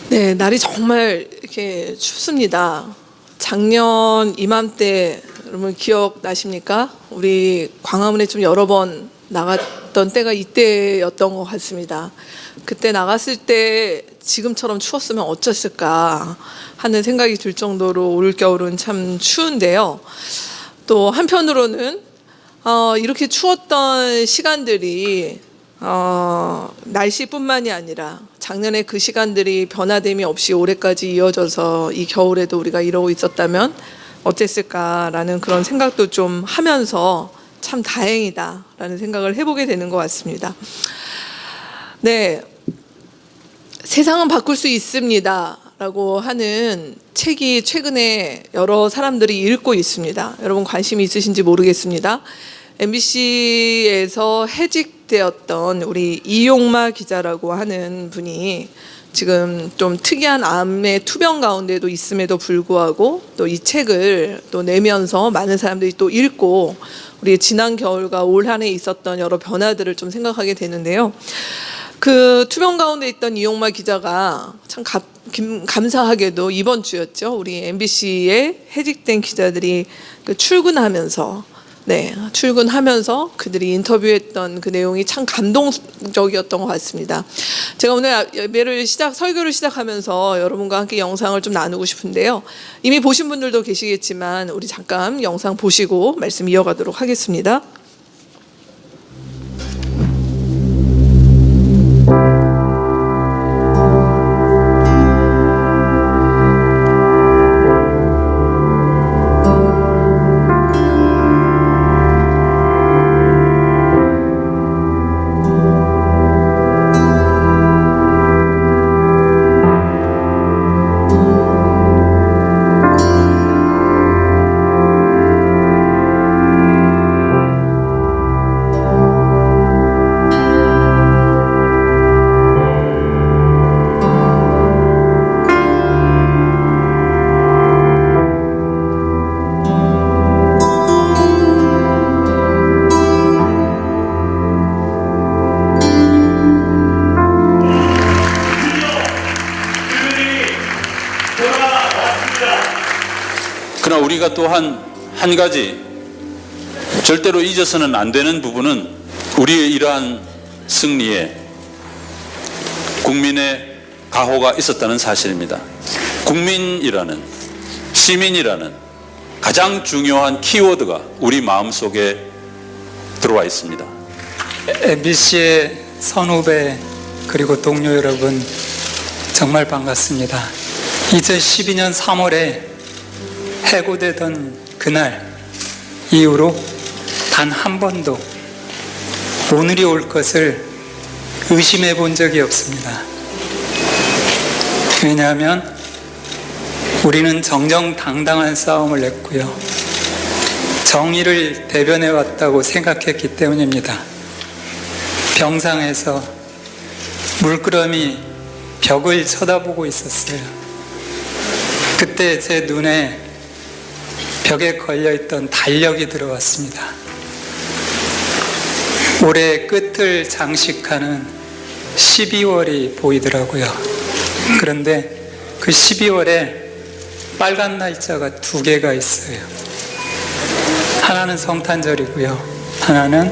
네, 날이 정말 이렇게 춥습니다. 작년 이맘때 여러분 기억나십니까? 우리 광화문에 좀 여러 번 나갔던 때가 이때였던 것 같습니다. 그때 나갔을 때 지금처럼 추웠으면 어쩌을까 하는 생각이 들 정도로 올겨울은 참 추운데요. 또 한편으로는 이렇게 추웠던 시간들이 날씨뿐만이 아니라 작년에 그 시간들이 변화됨이 없이 올해까지 이어져서 이 겨울에도 우리가 이러고 있었다면 어땠을까라는 그런 생각도 좀 하면서 참 다행이다라는 생각을 해보게 되는 것 같습니다. 네, 세상은 바꿀 수 있습니다 라고 하는 책이 최근에 여러 사람들이 읽고 있습니다. 여러분 관심이 있으신지 모르겠습니다. MBC에서 해직되었던 우리 이용마 기자라고 하는 분이 지금 좀 특이한 암의 투병 가운데도 있음에도 불구하고 또 이 책을 또 내면서 많은 사람들이 또 읽고 우리의 지난 겨울과 올 한 해 있었던 여러 변화들을 좀 생각하게 되는데요. 그 투병 가운데 있던 이용마 기자가 참 감사하게도 이번 주였죠. 우리 MBC에 해직된 기자들이 출근하면서 그들이 인터뷰했던 그 내용이 참 감동적이었던 것 같습니다. 제가 오늘 설교를 시작하면서 여러분과 함께 영상을 좀 나누고 싶은데요. 이미 보신 분들도 계시겠지만 우리 잠깐 영상 보시고 말씀 이어가도록 하겠습니다. 그러나 우리가 또한 한 가지 절대로 잊어서는 안 되는 부분은 우리의 이러한 승리에 국민의 가호가 있었다는 사실입니다. 국민이라는, 시민이라는 가장 중요한 키워드가 우리 마음속에 들어와 있습니다. MBC의 선후배 그리고 동료 여러분, 정말 반갑습니다. 2012년 3월에 해고되던 그날 이후로 단 한 번도 오늘이 올 것을 의심해 본 적이 없습니다. 왜냐하면 우리는 정정당당한 싸움을 했고요, 정의를 대변해 왔다고 생각했기 때문입니다. 병상에서 물끄러미 벽을 쳐다보고 있었어요. 그때 제 눈에 벽에 걸려있던 달력이 들어왔습니다. 올해 끝을 장식하는 12월이 보이더라고요. 그런데 그 12월에 빨간 날짜가 2개가 있어요. 하나는 성탄절이고요, 하나는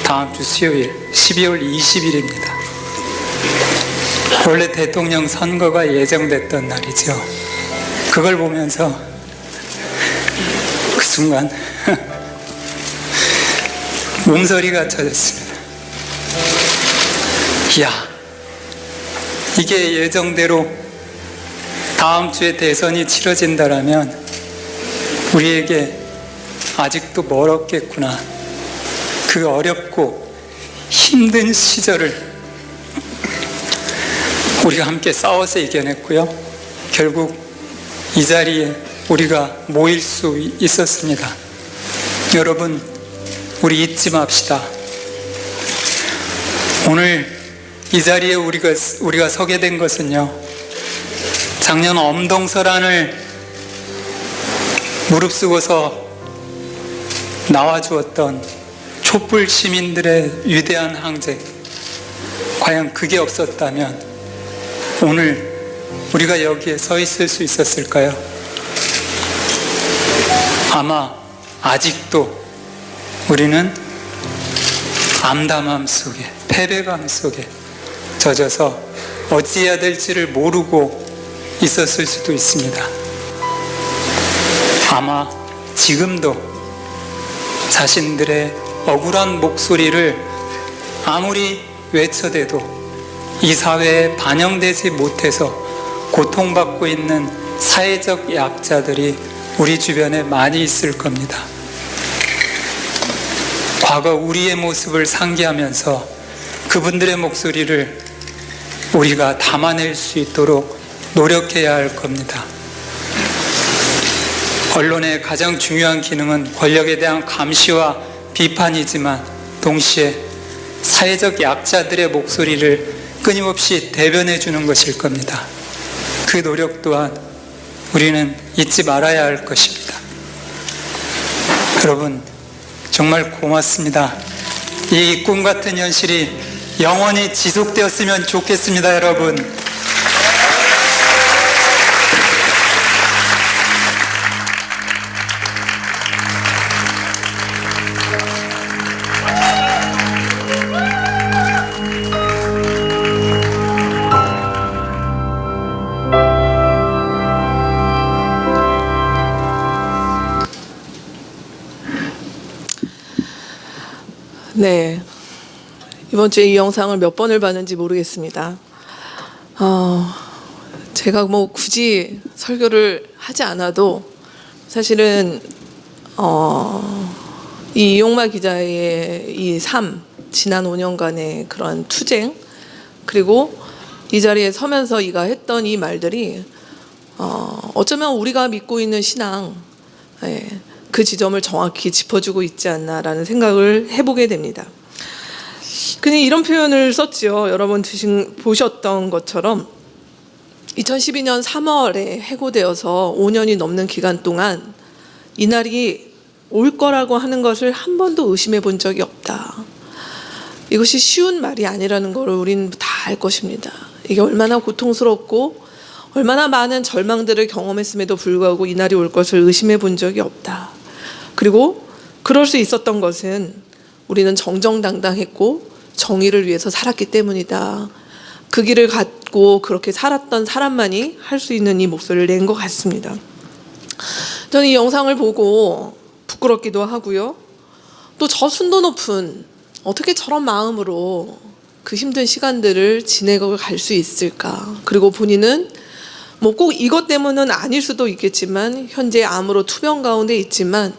다음 주 수요일 12월 20일입니다. 원래 대통령 선거가 예정됐던 날이죠. 그걸 보면서 그 순간 몸서리가 쳐졌습니다. 이야, 이게 예정대로 다음 주에 대선이 치러진다라면 우리에게 아직도 멀었겠구나. 그 어렵고 힘든 시절을 우리가 함께 싸워서 이겨냈고요, 결국 이 자리에 우리가 모일 수 있었습니다. 여러분, 우리 잊지 맙시다. 오늘 이 자리에 우리가 서게 된 것은요, 작년 엄동설안을 무릅쓰고서 나와주었던 촛불 시민들의 위대한 항쟁, 과연 그게 없었다면 오늘 우리가 여기에 서 있을 수 있었을까요? 아마 아직도 우리는 암담함 속에, 패배감 속에 젖어서 어찌해야 될지를 모르고 있었을 수도 있습니다. 아마 지금도 자신들의 억울한 목소리를 아무리 외쳐대도 이 사회에 반영되지 못해서 고통받고 있는 사회적 약자들이 우리 주변에 많이 있을 겁니다. 과거 우리의 모습을 상기하면서 그분들의 목소리를 우리가 담아낼 수 있도록 노력해야 할 겁니다. 언론의 가장 중요한 기능은 권력에 대한 감시와 비판이지만 동시에 사회적 약자들의 목소리를 끊임없이 대변해 주는 것일 겁니다. 그 노력 또한 우리는 잊지 말아야 할 것입니다. 여러분, 정말 고맙습니다. 이 꿈 같은 현실이 영원히 지속되었으면 좋겠습니다, 여러분. 네, 이번 주에 이 영상을 몇 번을 봤는지 모르겠습니다. 제가 뭐 굳이 설교를 하지 않아도 사실은 이 이용마 기자의 이 삶, 지난 5년간의 그런 투쟁, 그리고 이 자리에 서면서 이가 했던 이 말들이 어쩌면 우리가 믿고 있는 신앙, 그 지점을 정확히 짚어주고 있지 않나라는 생각을 해보게 됩니다. 그냥 이런 표현을 썼지요. 여러분 보셨던 것처럼 2012년 3월에 해고되어서 5년이 넘는 기간 동안 이날이 올 거라고 하는 것을 한 번도 의심해 본 적이 없다. 이것이 쉬운 말이 아니라는 걸 우리는 다 알 것입니다. 이게 얼마나 고통스럽고 얼마나 많은 절망들을 경험했음에도 불구하고 이날이 올 것을 의심해 본 적이 없다. 그리고 그럴 수 있었던 것은 우리는 정정당당했고 정의를 위해서 살았기 때문이다. 그 길을 갖고 그렇게 살았던 사람만이 할 수 있는 이 목소리를 낸 것 같습니다. 저는 이 영상을 보고 부끄럽기도 하고요. 또 저 순도 높은 어떻게 저런 마음으로 그 힘든 시간들을 지내고 갈 수 있을까. 그리고 본인은 뭐 꼭 이것 때문은 아닐 수도 있겠지만 현재 암으로 투병 가운데 있지만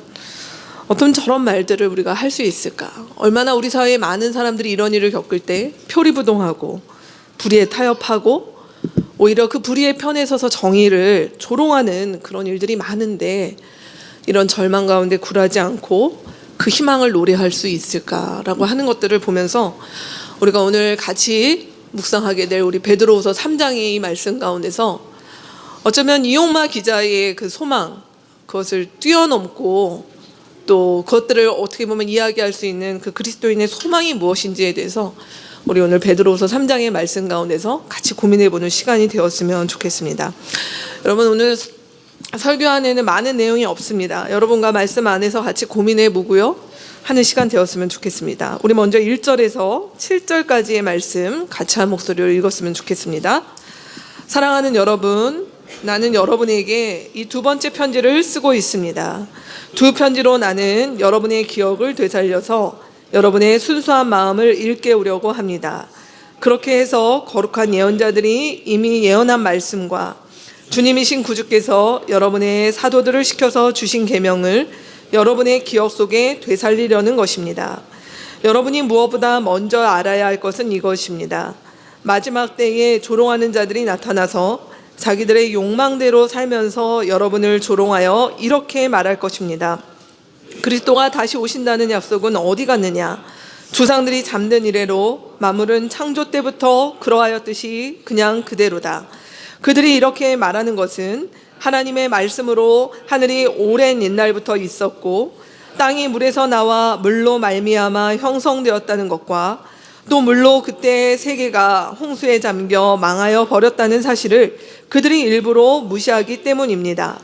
어떤 저런 말들을 우리가 할 수 있을까? 얼마나 우리 사회에 많은 사람들이 이런 일을 겪을 때 표리부동하고 불의에 타협하고 오히려 그 불의의 편에 서서 정의를 조롱하는 그런 일들이 많은데 이런 절망 가운데 굴하지 않고 그 희망을 노래할 수 있을까라고 하는 것들을 보면서 우리가 오늘 같이 묵상하게 될 우리 베드로후서 3장의 이 말씀 가운데서 어쩌면 이용마 기자의 그 소망, 그것을 뛰어넘고 또 그것들을 어떻게 보면 이야기할 수 있는 그 그리스도인의 소망이 무엇인지에 대해서 우리 오늘 베드로후서 3장의 말씀 가운데서 같이 고민해보는 시간이 되었으면 좋겠습니다. 여러분, 오늘 설교 안에는 많은 내용이 없습니다. 여러분과 말씀 안에서 같이 고민해보고요 하는 시간 되었으면 좋겠습니다. 우리 먼저 1절에서 7절까지의 말씀 같이 한 목소리로 읽었으면 좋겠습니다. 사랑하는 여러분, 나는 여러분에게 이 두 번째 편지를 쓰고 있습니다. 두 편지로 나는 여러분의 기억을 되살려서 여러분의 순수한 마음을 일깨우려고 합니다. 그렇게 해서 거룩한 예언자들이 이미 예언한 말씀과 주님이신 구주께서 여러분의 사도들을 시켜서 주신 계명을 여러분의 기억 속에 되살리려는 것입니다. 여러분이 무엇보다 먼저 알아야 할 것은 이것입니다. 마지막 때에 조롱하는 자들이 나타나서 자기들의 욕망대로 살면서 여러분을 조롱하여 이렇게 말할 것입니다. 그리스도가 다시 오신다는 약속은 어디 갔느냐? 조상들이 잠든 이래로 만물은 창조 때부터 그러하였듯이 그냥 그대로다. 그들이 이렇게 말하는 것은 하나님의 말씀으로 하늘이 오랜 옛날부터 있었고 땅이 물에서 나와 물로 말미암아 형성되었다는 것과 또 물로 그때의 세계가 홍수에 잠겨 망하여 버렸다는 사실을 그들이 일부러 무시하기 때문입니다.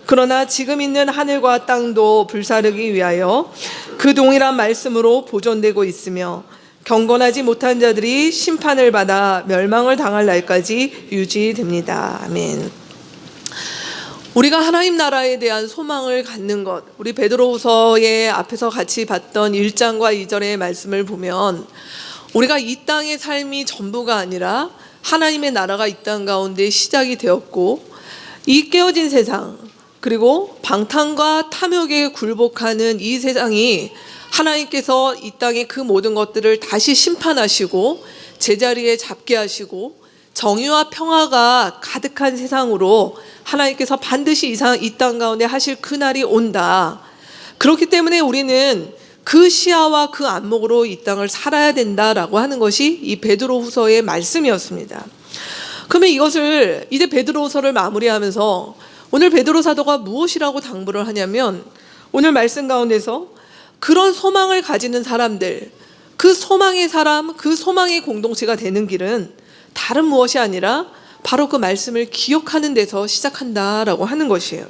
그러나 지금 있는 하늘과 땅도 불사르기 위하여 그 동일한 말씀으로 보존되고 있으며 경건하지 못한 자들이 심판을 받아 멸망을 당할 날까지 유지됩니다. 아멘. 우리가 하나님 나라에 대한 소망을 갖는 것, 우리 베드로후서의 앞에서 같이 봤던 1장과 2절의 말씀을 보면 우리가 이 땅의 삶이 전부가 아니라 하나님의 나라가 이 땅 가운데 시작이 되었고, 이 깨어진 세상 그리고 방탕과 탐욕에 굴복하는 이 세상이 하나님께서 이 땅의 그 모든 것들을 다시 심판하시고 제자리에 잡게 하시고 정의와 평화가 가득한 세상으로 하나님께서 반드시 이 땅 가운데 하실 그날이 온다. 그렇기 때문에 우리는 그 시야와 그 안목으로 이 땅을 살아야 된다라고 하는 것이 이 베드로후서의 말씀이었습니다. 그러면 이것을 이제 베드로후서를 마무리하면서 오늘 베드로 사도가 무엇이라고 당부를 하냐면, 오늘 말씀 가운데서 그런 소망을 가지는 사람들, 그 소망의 사람, 그 소망의 공동체가 되는 길은 다른 무엇이 아니라 바로 그 말씀을 기억하는 데서 시작한다라고 하는 것이에요.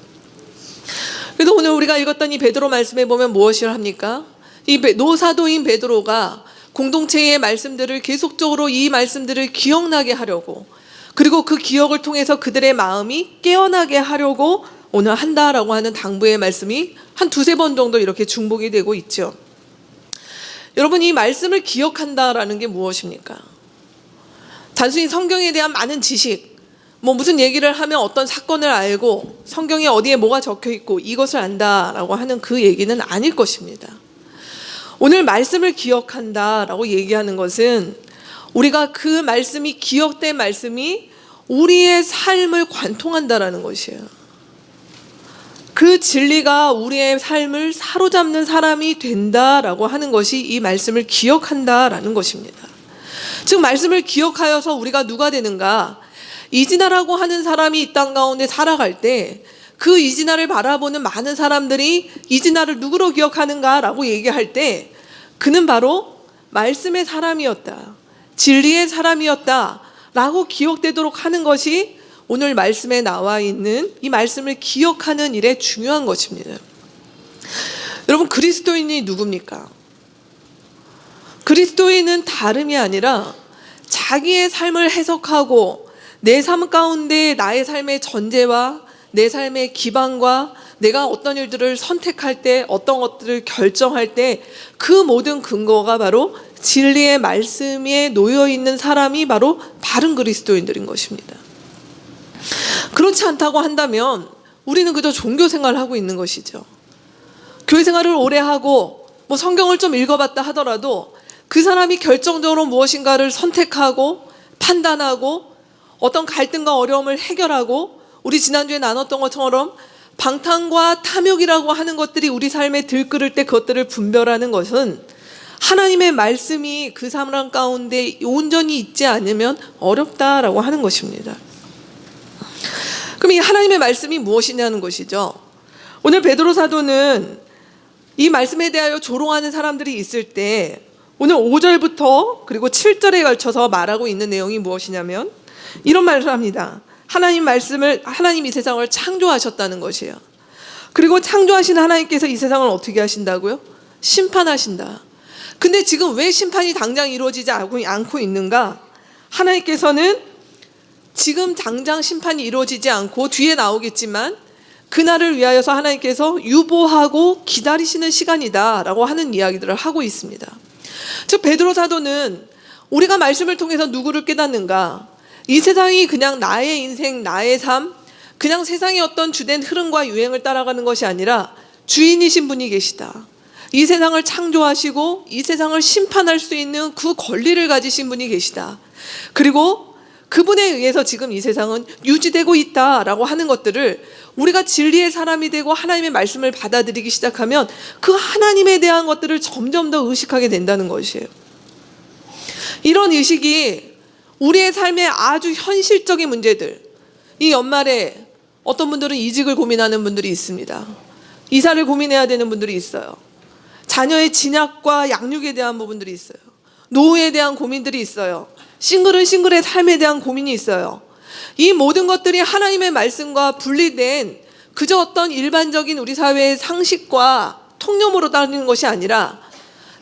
그래서 오늘 우리가 읽었던 이 베드로 말씀에 보면 무엇을 합니까? 이 노사도인 베드로가 공동체의 말씀들을 계속적으로 이 말씀들을 기억나게 하려고, 그리고 그 기억을 통해서 그들의 마음이 깨어나게 하려고 오늘 한다라고 하는 당부의 말씀이 한 두세 번 정도 이렇게 중복이 되고 있죠. 여러분, 이 말씀을 기억한다라는 게 무엇입니까? 단순히 성경에 대한 많은 지식, 무슨 얘기를 하면 어떤 사건을 알고 성경에 어디에 뭐가 적혀 있고 이것을 안다라고 하는 그 얘기는 아닐 것입니다. 오늘 말씀을 기억한다라고 얘기하는 것은 우리가 그 말씀이, 기억된 말씀이 우리의 삶을 관통한다라는 것이에요. 그 진리가 우리의 삶을 사로잡는 사람이 된다라고 하는 것이 이 말씀을 기억한다라는 것입니다. 즉, 말씀을 기억하여서 우리가 누가 되는가? 이진아라고 하는 사람이 이 땅 가운데 살아갈 때 그 이진아를 바라보는 많은 사람들이 이진아를 누구로 기억하는가라고 얘기할 때 그는 바로 말씀의 사람이었다, 진리의 사람이었다 라고 기억되도록 하는 것이 오늘 말씀에 나와 있는 이 말씀을 기억하는 일에 중요한 것입니다. 여러분, 그리스도인이 누굽니까? 그리스도인은 다름이 아니라 자기의 삶을 해석하고 내 삶 가운데 나의 삶의 전제와 내 삶의 기반과 내가 어떤 일들을 선택할 때, 어떤 것들을 결정할 때 그 모든 근거가 바로 진리의 말씀에 놓여 있는 사람이 바로 바른 그리스도인들인 것입니다. 그렇지 않다고 한다면 우리는 그저 종교 생활을 하고 있는 것이죠. 교회 생활을 오래 하고 성경을 좀 읽어봤다 하더라도 그 사람이 결정적으로 무엇인가를 선택하고 판단하고 어떤 갈등과 어려움을 해결하고, 우리 지난주에 나눴던 것처럼 방탕과 탐욕이라고 하는 것들이 우리 삶에 들끓을 때 그것들을 분별하는 것은 하나님의 말씀이 그 사람 가운데 온전히 있지 않으면 어렵다라고 하는 것입니다. 그럼 이 하나님의 말씀이 무엇이냐는 것이죠. 오늘 베드로 사도는 이 말씀에 대하여 조롱하는 사람들이 있을 때 오늘 5절부터 그리고 7절에 걸쳐서 말하고 있는 내용이 무엇이냐면 이런 말을 합니다. 하나님이 세상을 창조하셨다는 것이에요. 그리고 창조하신 하나님께서 이 세상을 어떻게 하신다고요? 심판하신다. 근데 지금 왜 심판이 당장 이루어지지 않고 있는가? 하나님께서는 지금 당장 심판이 이루어지지 않고 뒤에 나오겠지만 그날을 위하여서 하나님께서 유보하고 기다리시는 시간이다라고 하는 이야기들을 하고 있습니다. 즉, 베드로 사도는 우리가 말씀을 통해서 누구를 깨닫는가? 이 세상이 그냥 나의 인생, 나의 삶, 그냥 세상의 어떤 주된 흐름과 유행을 따라가는 것이 아니라 주인이신 분이 계시다. 이 세상을 창조하시고 이 세상을 심판할 수 있는 그 권리를 가지신 분이 계시다. 그리고 그분에 의해서 지금 이 세상은 유지되고 있다라고 하는 것들을 우리가 진리의 사람이 되고 하나님의 말씀을 받아들이기 시작하면 그 하나님에 대한 것들을 점점 더 의식하게 된다는 것이에요. 이런 의식이 우리의 삶의 아주 현실적인 문제들, 이 연말에 어떤 분들은 이직을 고민하는 분들이 있습니다. 이사를 고민해야 되는 분들이 있어요. 자녀의 진학과 양육에 대한 부분들이 있어요. 노후에 대한 고민들이 있어요. 싱글은 싱글의 삶에 대한 고민이 있어요. 이 모든 것들이 하나님의 말씀과 분리된 그저 어떤 일반적인 우리 사회의 상식과 통념으로 따르는 것이 아니라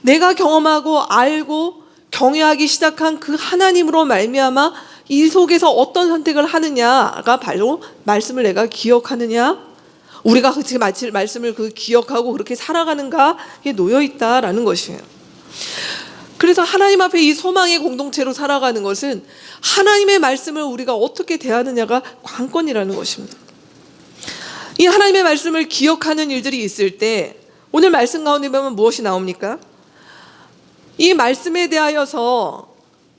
내가 경험하고 알고 경외하기 시작한 그 하나님으로 말미암아 이 속에서 어떤 선택을 하느냐가 바로 말씀을 내가 기억하느냐, 우리가 그 말씀을 기억하고 그렇게 살아가는가에 놓여 있다라는 것이에요. 그래서 하나님 앞에 이 소망의 공동체로 살아가는 것은 하나님의 말씀을 우리가 어떻게 대하느냐가 관건이라는 것입니다. 이 하나님의 말씀을 기억하는 일들이 있을 때 오늘 말씀 가운데 보면 무엇이 나옵니까? 이 말씀에 대하여서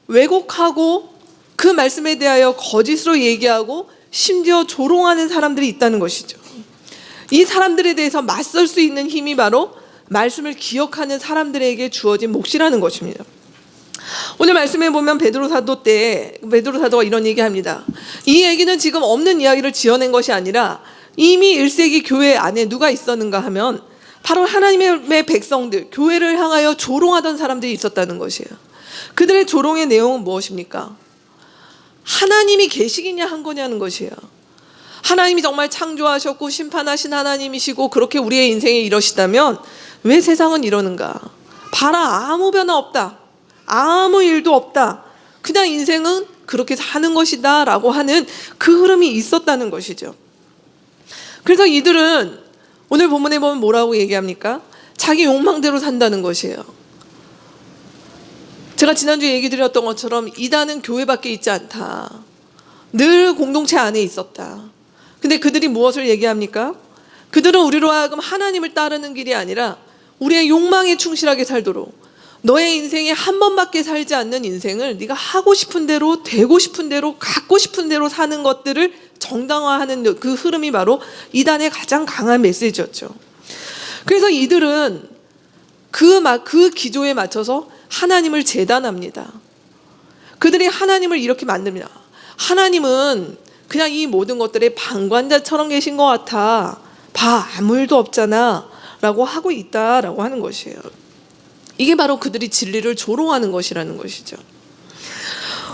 왜곡하고 그 말씀에 대하여 거짓으로 얘기하고 심지어 조롱하는 사람들이 있다는 것이죠. 이 사람들에 대해서 맞설 수 있는 힘이 바로 말씀을 기억하는 사람들에게 주어진 몫이라는 것입니다. 오늘 말씀에 보면 베드로 사도가 이런 얘기합니다. 이 얘기는 지금 없는 이야기를 지어낸 것이 아니라 이미 1세기 교회 안에 누가 있었는가 하면 바로 하나님의 백성들, 교회를 향하여 조롱하던 사람들이 있었다는 것이에요. 그들의 조롱의 내용은 무엇입니까? 하나님이 계시기냐 한 거냐는 것이에요. 하나님이 정말 창조하셨고 심판하신 하나님이시고 그렇게 우리의 인생에 이러시다면 왜 세상은 이러는가? 봐라, 아무 변화 없다. 아무 일도 없다. 그냥 인생은 그렇게 사는 것이다 라고 하는 그 흐름이 있었다는 것이죠. 그래서 이들은 오늘 본문에 보면 뭐라고 얘기합니까? 자기 욕망대로 산다는 것이에요. 제가 지난주에 얘기 드렸던 것처럼 이단은 교회 밖에 있지 않다. 늘 공동체 안에 있었다. 근데 그들이 무엇을 얘기합니까? 그들은 우리로 하여금 하나님을 따르는 길이 아니라 우리의 욕망에 충실하게 살도록, 너의 인생에 한 번밖에 살지 않는 인생을 네가 하고 싶은 대로, 되고 싶은 대로, 갖고 싶은 대로 사는 것들을 정당화하는 그 흐름이 바로 이단의 가장 강한 메시지였죠. 그래서 이들은 그 기조에 맞춰서 하나님을 재단합니다. 그들이 하나님을 이렇게 만듭니다. 하나님은 그냥 이 모든 것들의 방관자처럼 계신 것 같아. 봐, 아무 일도 없잖아 라고 하고 있다라고 하는 것이에요. 이게 바로 그들이 진리를 조롱하는 것이라는 것이죠.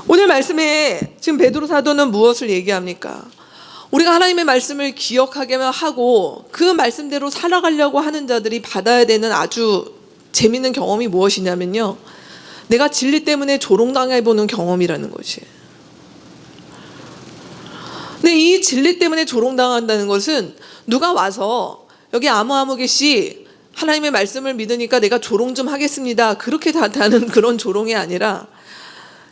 오늘 말씀에 지금 베드로 사도는 무엇을 얘기합니까? 우리가 하나님의 말씀을 기억하게만 하고 그 말씀대로 살아가려고 하는 자들이 받아야 되는 아주 재밌는 경험이 무엇이냐면요, 내가 진리 때문에 조롱당해보는 경험이라는 것이에요. 근데 이 진리 때문에 조롱당한다는 것은 누가 와서 여기 아무개씨 하나님의 말씀을 믿으니까 내가 조롱 좀 하겠습니다, 그렇게 다는 그런 조롱이 아니라,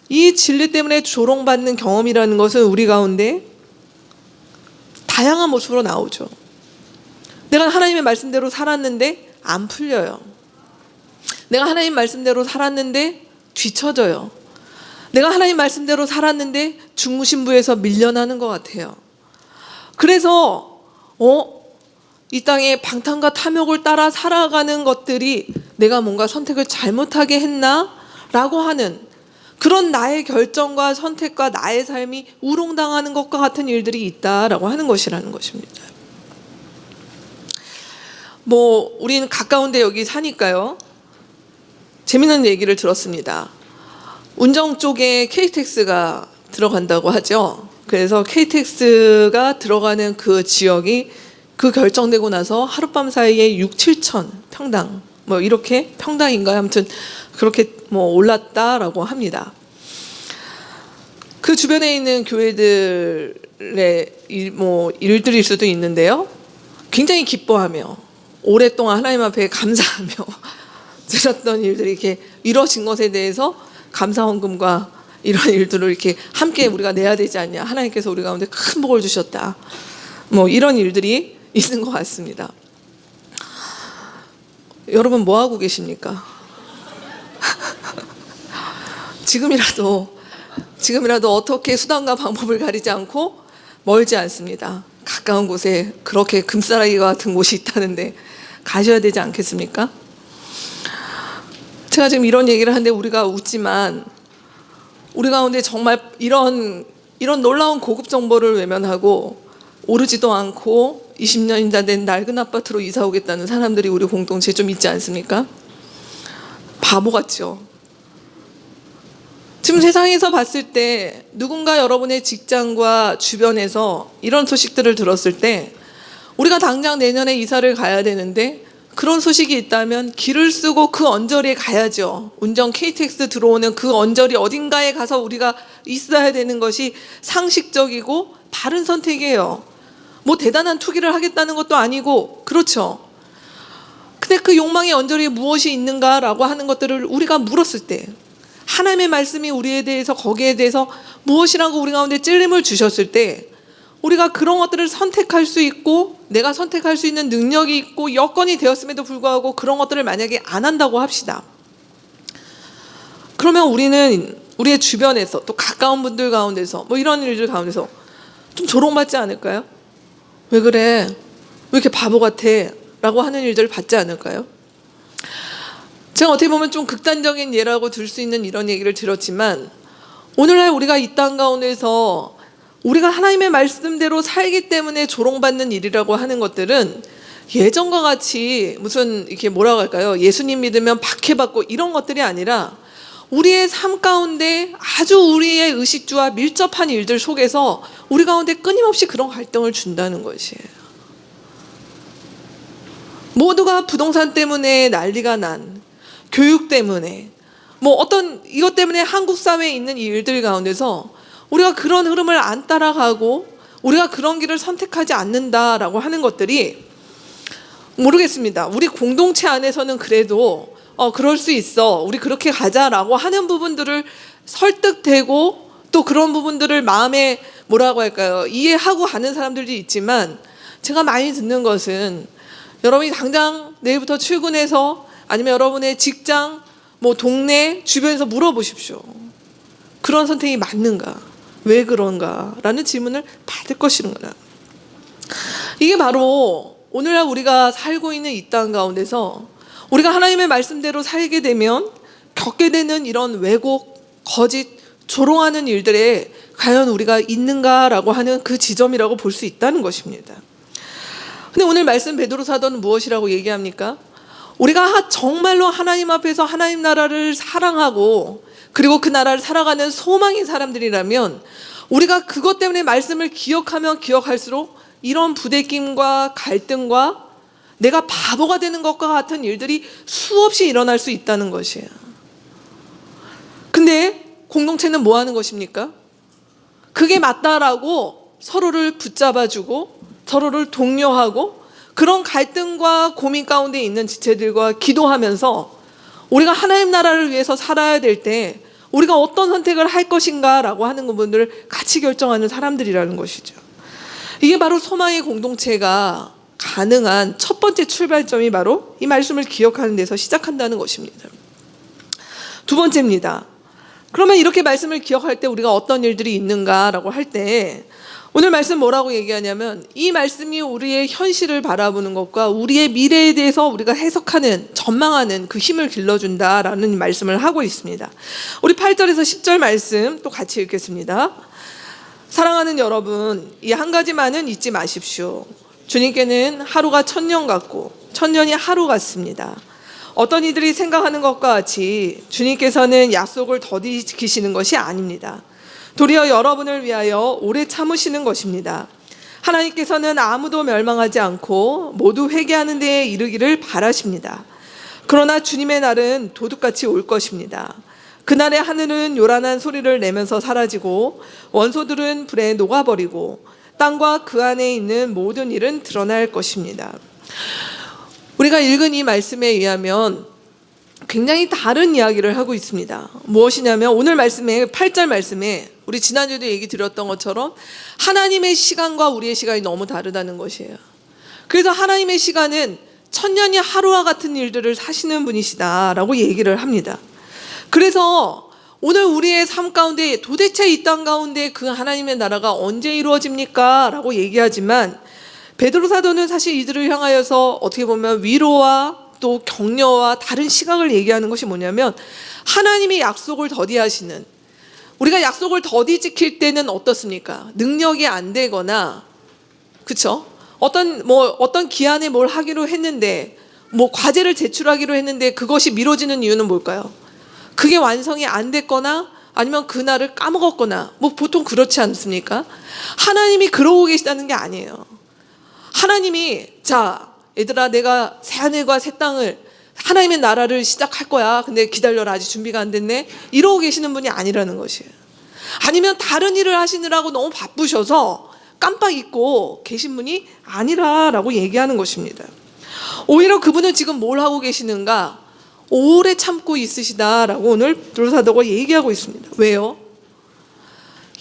이 진리 때문에 조롱받는 경험이라는 것은 우리 가운데 다양한 모습으로 나오죠. 내가 하나님의 말씀대로 살았는데 안 풀려요. 내가 하나님 말씀대로 살았는데 뒤처져요. 내가 하나님 말씀대로 살았는데 중무신부에서 밀려나는 것 같아요. 그래서 이 땅에 방탕과 탐욕을 따라 살아가는 것들이 내가 뭔가 선택을 잘못하게 했나? 라고 하는 그런 나의 결정과 선택과 나의 삶이 우롱당하는 것과 같은 일들이 있다라고 하는 것이라는 것입니다. 우리는 가까운데 여기 사니까요, 재미있는 얘기를 들었습니다. 운정 쪽에 KTX가 들어간다고 하죠. 그래서 KTX가 들어가는 그 지역이 그 결정되고 나서 하룻밤 사이에 6, 7천 평당, 이렇게 평당인가요? 아무튼 그렇게 올랐다라고 합니다. 그 주변에 있는 교회들의 일들일 수도 있는데요, 굉장히 기뻐하며 오랫동안 하나님 앞에 감사하며 들었던 일들이 이렇게 이루어진 것에 대해서 감사 헌금과 이런 일들을 이렇게 함께 우리가 내야 되지 않냐, 하나님께서 우리 가운데 큰 복을 주셨다, 이런 일들이 있는 것 같습니다. 여러분 뭐 하고 계십니까? 지금이라도 어떻게 수단과 방법을 가리지 않고 멀지 않습니다. 가까운 곳에 그렇게 금싸라기와 같은 곳이 있다는데 가셔야 되지 않겠습니까? 제가 지금 이런 얘기를 하는데 우리가 웃지만, 우리 가운데 정말 이런 놀라운 고급 정보를 외면하고 오르지도 않고 20년이 다 된 낡은 아파트로 이사 오겠다는 사람들이 우리 공동체에 좀 있지 않습니까? 바보 같죠. 지금 세상에서 봤을 때 누군가 여러분의 직장과 주변에서 이런 소식들을 들었을 때 우리가 당장 내년에 이사를 가야 되는데 그런 소식이 있다면 길을 쓰고 그 언저리에 가야죠. 운전 KTX 들어오는 그 언저리 어딘가에 가서 우리가 있어야 되는 것이 상식적이고 바른 선택이에요. 뭐 대단한 투기를 하겠다는 것도 아니고, 그렇죠. 근데 그 욕망의 언저리에 무엇이 있는가라고 하는 것들을 우리가 물었을 때 하나님의 말씀이 우리에 대해서 거기에 대해서 무엇이라고 우리 가운데 찔림을 주셨을 때 우리가 그런 것들을 선택할 수 있고 내가 선택할 수 있는 능력이 있고 여건이 되었음에도 불구하고 그런 것들을 만약에 안 한다고 합시다. 그러면 우리는 우리의 주변에서 또 가까운 분들 가운데서 뭐 이런 일들 가운데서 좀 조롱받지 않을까요? 왜 그래? 왜 이렇게 바보 같아? 라고 하는 일들을 받지 않을까요? 제가 어떻게 보면 좀 극단적인 예라고 들 수 있는 이런 얘기를 들었지만 오늘날 우리가 이 땅 가운데서 우리가 하나님의 말씀대로 살기 때문에 조롱받는 일이라고 하는 것들은 예전과 같이 무슨 이렇게 뭐라고 할까요? 예수님 믿으면 박해받고 이런 것들이 아니라 우리의 삶 가운데 아주 우리의 의식주와 밀접한 일들 속에서 우리 가운데 끊임없이 그런 갈등을 준다는 것이에요. 모두가 부동산 때문에 난리가 난, 교육 때문에, 뭐 어떤 이것 때문에 한국 사회에 있는 일들 가운데서 우리가 그런 흐름을 안 따라가고 우리가 그런 길을 선택하지 않는다라고 하는 것들이 모르겠습니다. 우리 공동체 안에서는 그래도 그럴 수 있어, 우리 그렇게 가자라고 하는 부분들을 설득되고 또 그런 부분들을 마음에 뭐라고 할까요? 이해하고 가는 사람들도 있지만 제가 많이 듣는 것은 여러분이 당장 내일부터 출근해서 아니면 여러분의 직장, 뭐 동네, 주변에서 물어보십시오. 그런 선택이 맞는가? 왜 그런가? 라는 질문을 받을 것인가? 이게 바로 오늘날 우리가 살고 있는 이 땅 가운데서 우리가 하나님의 말씀대로 살게 되면 겪게 되는 이런 왜곡, 거짓, 조롱하는 일들에 과연 우리가 있는가라고 하는 그 지점이라고 볼 수 있다는 것입니다. 근데 오늘 말씀 베드로 사도는 무엇이라고 얘기합니까? 우리가 정말로 하나님 앞에서 하나님 나라를 사랑하고 그리고 그 나라를 살아가는 소망인 사람들이라면 우리가 그것 때문에 말씀을 기억하면 기억할수록 이런 부대낌과 갈등과 내가 바보가 되는 것과 같은 일들이 수없이 일어날 수 있다는 것이에요. 근데 공동체는 뭐 하는 것입니까? 그게 맞다라고 서로를 붙잡아주고 서로를 독려하고 그런 갈등과 고민 가운데 있는 지체들과 기도하면서 우리가 하나님 나라를 위해서 살아야 될 때 우리가 어떤 선택을 할 것인가라고 하는 부분들을 같이 결정하는 사람들이라는 것이죠. 이게 바로 소망의 공동체가 가능한 첫 번째 출발점이 바로 이 말씀을 기억하는 데서 시작한다는 것입니다. 두 번째입니다. 그러면 이렇게 말씀을 기억할 때 우리가 어떤 일들이 있는가라고 할 때 오늘 말씀 뭐라고 얘기하냐면 이 말씀이 우리의 현실을 바라보는 것과 우리의 미래에 대해서 우리가 해석하는, 전망하는 그 힘을 길러준다라는 말씀을 하고 있습니다. 우리 8절에서 10절 말씀 또 같이 읽겠습니다. 사랑하는 여러분, 이 한 가지만은 잊지 마십시오. 주님께는 하루가 1000년 같고 1000년이 하루 같습니다. 어떤 이들이 생각하는 것과 같이 주님께서는 약속을 더디 지키시는 것이 아닙니다. 도리어 여러분을 위하여 오래 참으시는 것입니다. 하나님께서는 아무도 멸망하지 않고 모두 회개하는 데에 이르기를 바라십니다. 그러나 주님의 날은 도둑같이 올 것입니다. 그날에 하늘은 요란한 소리를 내면서 사라지고 원소들은 불에 녹아버리고 땅과 그 안에 있는 모든 일은 드러날 것입니다. 우리가 읽은 이 말씀에 의하면 굉장히 다른 이야기를 하고 있습니다. 무엇이냐면 오늘 말씀에 8절 말씀에 우리 지난주에도 얘기 드렸던 것처럼 하나님의 시간과 우리의 시간이 너무 다르다는 것이에요. 그래서 하나님의 시간은 1000년이 하루와 같은 일들을 사시는 분이시다라고 얘기를 합니다. 그래서 오늘 우리의 삶 가운데 도대체 이 땅 가운데 그 하나님의 나라가 언제 이루어집니까? 라고 얘기하지만 베드로 사도는 사실 이들을 향하여서 어떻게 보면 위로와 또 격려와 다른 시각을 얘기하는 것이 뭐냐면 하나님이 약속을 더디하시는, 우리가 약속을 더디 지킬 때는 어떻습니까? 능력이 안 되거나 그쵸? 어떤 기한에 뭘 하기로 했는데, 과제를 제출하기로 했는데 그것이 미뤄지는 이유는 뭘까요? 그게 완성이 안 됐거나 아니면 그날을 까먹었거나, 보통 그렇지 않습니까? 하나님이 그러고 계시다는 게 아니에요. 하나님이, 자, 얘들아, 내가 새하늘과 새 땅을, 하나님의 나라를 시작할 거야. 근데 기다려라, 아직 준비가 안 됐네. 이러고 계시는 분이 아니라는 것이에요. 아니면 다른 일을 하시느라고 너무 바쁘셔서 깜빡 잊고 계신 분이 아니라라고 얘기하는 것입니다. 오히려 그분은 지금 뭘 하고 계시는가? 오래 참고 있으시다라고 오늘 두로사도가 얘기하고 있습니다. 왜요?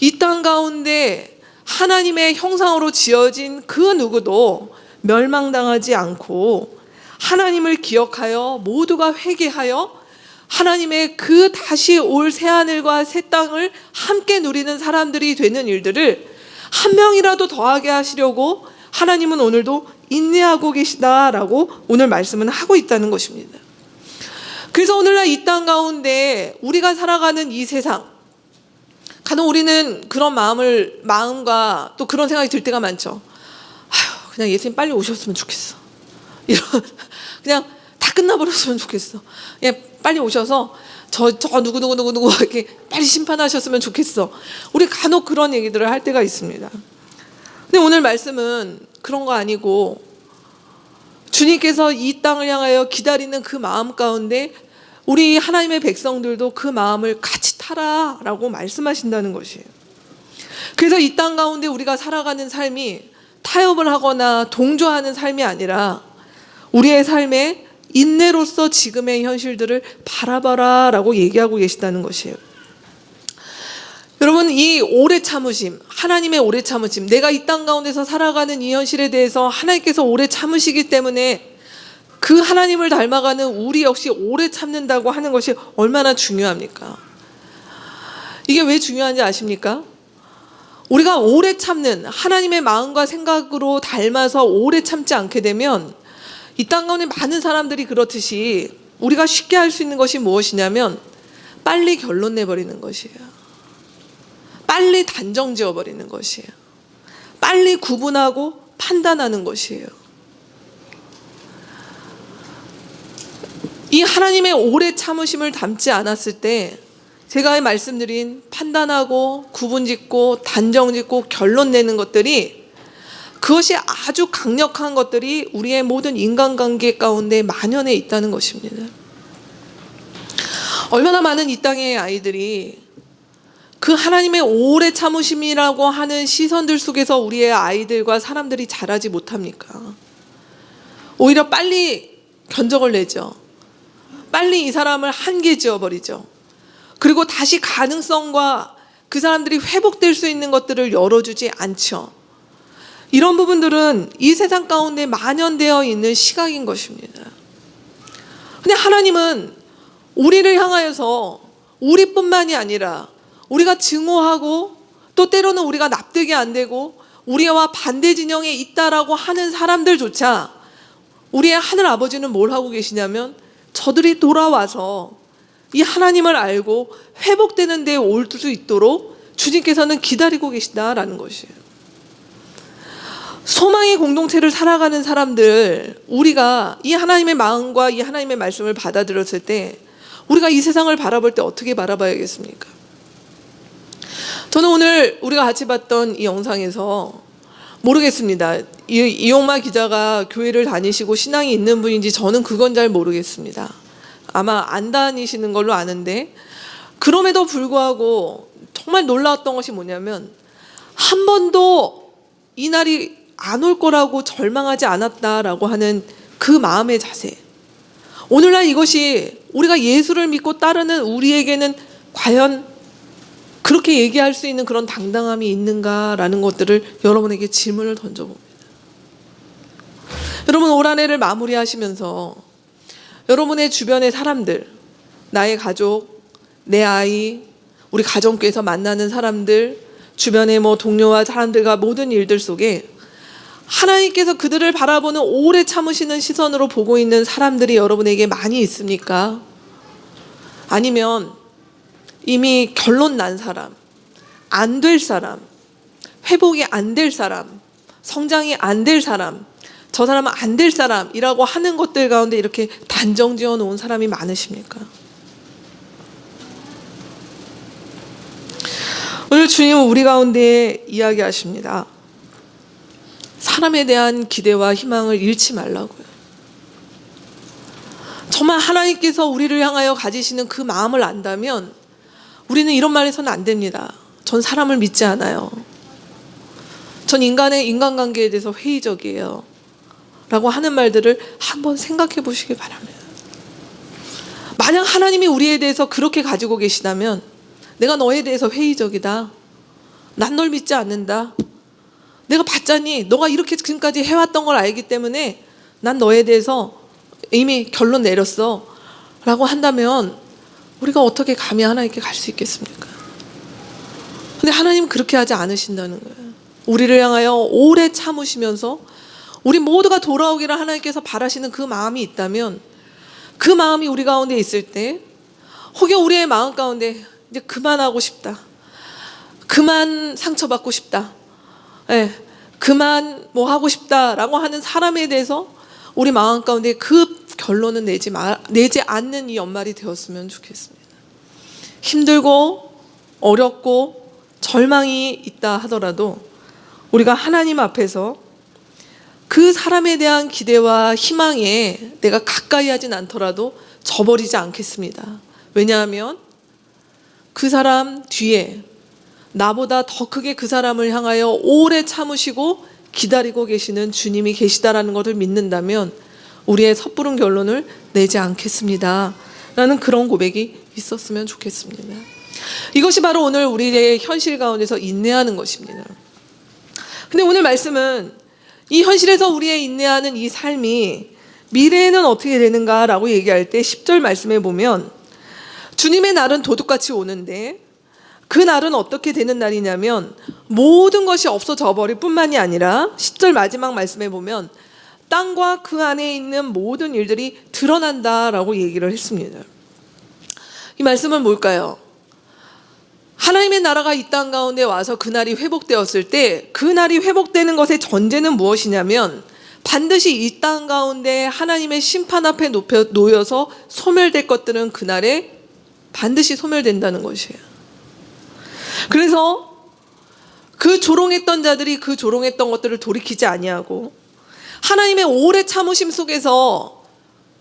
이 땅 가운데 하나님의 형상으로 지어진 그 누구도 멸망당하지 않고 하나님을 기억하여 모두가 회개하여 하나님의 그 다시 올 새하늘과 새 땅을 함께 누리는 사람들이 되는 일들을 한 명이라도 더하게 하시려고 하나님은 오늘도 인내하고 계시다라고 오늘 말씀은 하고 있다는 것입니다. 그래서 오늘날 이 땅 가운데 우리가 살아가는 이 세상, 간혹 우리는 그런 마음과 또 그런 생각이 들 때가 많죠. 아휴, 그냥 예수님 빨리 오셨으면 좋겠어. 그냥 다 끝나버렸으면 좋겠어. 그냥 빨리 오셔서 저 누구 이렇게 빨리 심판하셨으면 좋겠어. 우리 간혹 그런 얘기들을 할 때가 있습니다. 근데 오늘 말씀은 그런 거 아니고 주님께서 이 땅을 향하여 기다리는 그 마음 가운데 우리 하나님의 백성들도 그 마음을 같이 타라라고 말씀하신다는 것이에요. 그래서 이 땅 가운데 우리가 살아가는 삶이 타협을 하거나 동조하는 삶이 아니라 우리의 삶에 인내로서 지금의 현실들을 바라봐라라고 얘기하고 계시다는 것이에요. 여러분, 이 오래 참으심, 하나님의 오래 참으심, 내가 이 땅 가운데서 살아가는 이 현실에 대해서 하나님께서 오래 참으시기 때문에 그 하나님을 닮아가는 우리 역시 오래 참는다고 하는 것이 얼마나 중요합니까? 이게 왜 중요한지 아십니까? 우리가 오래 참는 하나님의 마음과 생각으로 닮아서 오래 참지 않게 되면 이 땅 가운데 많은 사람들이 그렇듯이 우리가 쉽게 할 수 있는 것이 무엇이냐면 빨리 결론 내버리는 것이에요. 빨리 단정 지어버리는 것이에요. 빨리 구분하고 판단하는 것이에요. 이 하나님의 오래 참으심을 담지 않았을 때 제가 말씀드린 판단하고 구분짓고 단정짓고 결론 내는 것들이 그것이 아주 강력한 것들이 우리의 모든 인간관계 가운데 만연해 있다는 것입니다. 얼마나 많은 이 땅의 아이들이 그 하나님의 오래 참으심이라고 하는 시선들 속에서 우리의 아이들과 사람들이 자라지 못합니까? 오히려 빨리 견적을 내죠. 빨리 이 사람을 한계 지어버리죠. 그리고 다시 가능성과 그 사람들이 회복될 수 있는 것들을 열어주지 않죠. 이런 부분들은 이 세상 가운데 만연되어 있는 시각인 것입니다. 근데 하나님은 우리를 향하여서 우리뿐만이 아니라 우리가 증오하고 또 때로는 우리가 납득이 안 되고 우리와 반대 진영에 있다라고 하는 사람들조차 우리의 하늘 아버지는 뭘 하고 계시냐면 저들이 돌아와서 이 하나님을 알고 회복되는 데에 올 수 있도록 주님께서는 기다리고 계시다라는 것이에요. 소망의 공동체를 살아가는 사람들, 우리가 이 하나님의 마음과 이 하나님의 말씀을 받아들였을 때 우리가 이 세상을 바라볼 때 어떻게 바라봐야겠습니까? 저는 오늘 우리가 같이 봤던 이 영상에서 모르겠습니다. 이용마 기자가 교회를 다니시고 신앙이 있는 분인지 저는 그건 잘 모르겠습니다. 아마 안 다니시는 걸로 아는데 그럼에도 불구하고 정말 놀라웠던 것이 뭐냐면 한 번도 이 날이 안 올 거라고 절망하지 않았다라고 하는 그 마음의 자세. 오늘날 이것이 우리가 예수를 믿고 따르는 우리에게는 과연 그렇게 얘기할 수 있는 그런 당당함이 있는가라는 것들을 여러분에게 질문을 던져봅니다. 여러분, 올 한 해를 마무리하시면서 여러분의 주변의 사람들, 나의 가족, 내 아이, 우리 가정교회에서 만나는 사람들, 주변의 동료와 사람들과 모든 일들 속에 하나님께서 그들을 바라보는 오래 참으시는 시선으로 보고 있는 사람들이 여러분에게 많이 있습니까? 아니면 이미 결론 난 사람, 안 될 사람, 회복이 안 될 사람, 성장이 안 될 사람, 저 사람은 안 될 사람이라고 하는 것들 가운데 이렇게 단정 지어 놓은 사람이 많으십니까? 오늘 주님은 우리 가운데 이야기하십니다. 사람에 대한 기대와 희망을 잃지 말라고요. 정말 하나님께서 우리를 향하여 가지시는 그 마음을 안다면 우리는 이런 말 해서는 안 됩니다. 전 사람을 믿지 않아요. 전 인간의 인간관계에 대해서 회의적이에요. 라고 하는 말들을 한번 생각해 보시기 바랍니다. 만약 하나님이 우리에 대해서 그렇게 가지고 계시다면 내가 너에 대해서 회의적이다. 난 널 믿지 않는다. 내가 봤자니 너가 이렇게 지금까지 해왔던 걸 알기 때문에 난 너에 대해서 이미 결론 내렸어. 라고 한다면 우리가 어떻게 감히 하나님께 갈 수 있겠습니까? 근데 하나님은 그렇게 하지 않으신다는 거예요. 우리를 향하여 오래 참으시면서 우리 모두가 돌아오기를 하나님께서 바라시는 그 마음이 있다면 그 마음이 우리 가운데 있을 때 혹여 우리의 마음 가운데 이제 그만하고 싶다. 그만 상처받고 싶다. 그만 뭐 하고 싶다라고 하는 사람에 대해서 우리 마음 가운데 그 결론은 내지 않는 이 연말이 되었으면 좋겠습니다. 힘들고 어렵고 절망이 있다 하더라도 우리가 하나님 앞에서 그 사람에 대한 기대와 희망에 내가 가까이 하진 않더라도 저버리지 않겠습니다. 왜냐하면 그 사람 뒤에 나보다 더 크게 그 사람을 향하여 오래 참으시고 기다리고 계시는 주님이 계시다라는 것을 믿는다면 우리의 섣부른 결론을 내지 않겠습니다. 라는 그런 고백이 있었으면 좋겠습니다. 이것이 바로 오늘 우리의 현실 가운데서 인내하는 것입니다. 근데 오늘 말씀은 이 현실에서 우리의 인내하는 이 삶이 미래에는 어떻게 되는가라고 얘기할 때 10절 말씀에 보면 주님의 날은 도둑같이 오는데 그 날은 어떻게 되는 날이냐면 모든 것이 없어져 버릴 뿐만이 아니라 10절 마지막 말씀에 보면 땅과 그 안에 있는 모든 일들이 드러난다라고 얘기를 했습니다. 이 말씀은 뭘까요? 하나님의 나라가 이 땅 가운데 와서 그날이 회복되었을 때 그날이 회복되는 것의 전제는 무엇이냐면 반드시 이 땅 가운데 하나님의 심판 앞에 놓여서 소멸될 것들은 그날에 반드시 소멸된다는 것이에요. 그래서 그 조롱했던 자들이 그 조롱했던 것들을 돌이키지 아니하고 하나님의 오래 참으심 속에서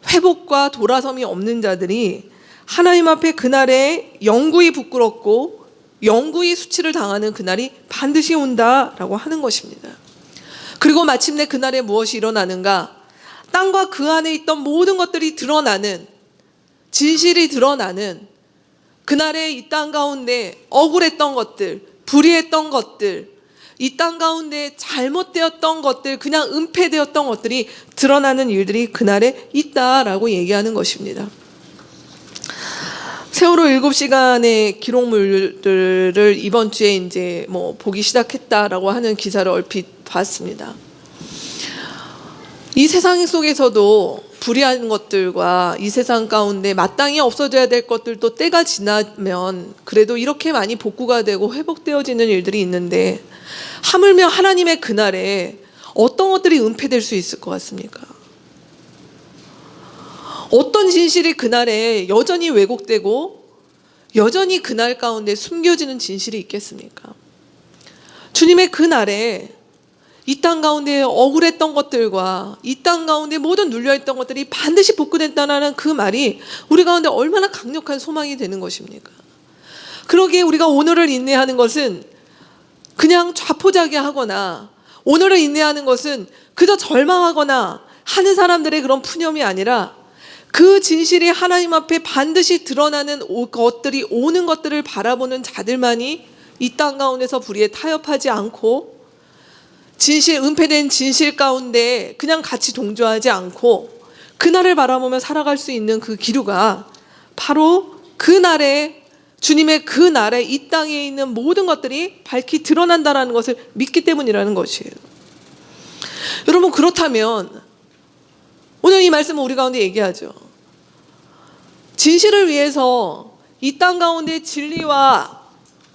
회복과 돌아섬이 없는 자들이 하나님 앞에 그날에 영구히 부끄럽고 영구히 수치를 당하는 그날이 반드시 온다라고 하는 것입니다. 그리고 마침내 그날에 무엇이 일어나는가? 땅과 그 안에 있던 모든 것들이 드러나는, 진실이 드러나는 그날에 이 땅 가운데 억울했던 것들, 불의했던 것들, 이 땅 가운데 잘못되었던 것들, 그냥 은폐되었던 것들이 드러나는 일들이 그날에 있다라고 얘기하는 것입니다. 세월호 7시간의 기록물들을 이번 주에 이제 보기 시작했다라고 하는 기사를 얼핏 봤습니다. 이 세상 속에서도 불의한 것들과 이 세상 가운데 마땅히 없어져야 될 것들도 때가 지나면 그래도 이렇게 많이 복구가 되고 회복되어지는 일들이 있는데 하물며 하나님의 그날에 어떤 것들이 은폐될 수 있을 것 같습니까? 어떤 진실이 그날에 여전히 왜곡되고 여전히 그날 가운데 숨겨지는 진실이 있겠습니까? 주님의 그날에 이 땅 가운데 억울했던 것들과 이 땅 가운데 모든 눌려있던 것들이 반드시 복구된다는 그 말이 우리 가운데 얼마나 강력한 소망이 되는 것입니까? 그러기에 우리가 오늘을 인내하는 것은 그냥 좌포자기하거나 오늘을 인내하는 것은 그저 절망하거나 하는 사람들의 그런 푸념이 아니라 그 진실이 하나님 앞에 반드시 드러나는 것들이 오는 것들을 바라보는 자들만이 이 땅 가운데서 불의에 타협하지 않고 은폐된 진실 가운데 그냥 같이 동조하지 않고 그날을 바라보며 살아갈 수 있는 그 기류가 바로 그날에 주님의 그날에 이 땅에 있는 모든 것들이 밝히 드러난다는 것을 믿기 때문이라는 것이에요. 여러분, 그렇다면 오늘 이 말씀은 우리 가운데 얘기하죠. 진실을 위해서 이 땅 가운데 진리와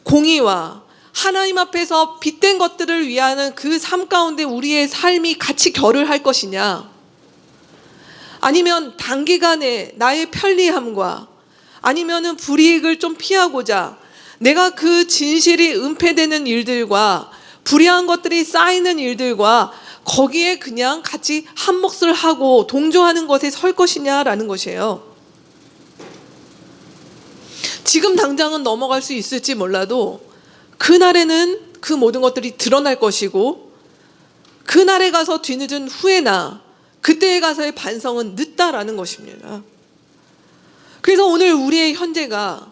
공의와 하나님 앞에서 빛된 것들을 위하는 그 삶 가운데 우리의 삶이 같이 결을 할 것이냐, 아니면 단기간에 나의 편리함과 아니면은 불이익을 좀 피하고자 내가 그 진실이 은폐되는 일들과 불의한 것들이 쌓이는 일들과 거기에 그냥 같이 한 몫을 하고 동조하는 것에 설 것이냐라는 것이에요. 지금 당장은 넘어갈 수 있을지 몰라도 그날에는 그 모든 것들이 드러날 것이고, 그날에 가서 뒤늦은 후회나 그때에 가서의 반성은 늦다라는 것입니다. 그래서 오늘 우리의 현재가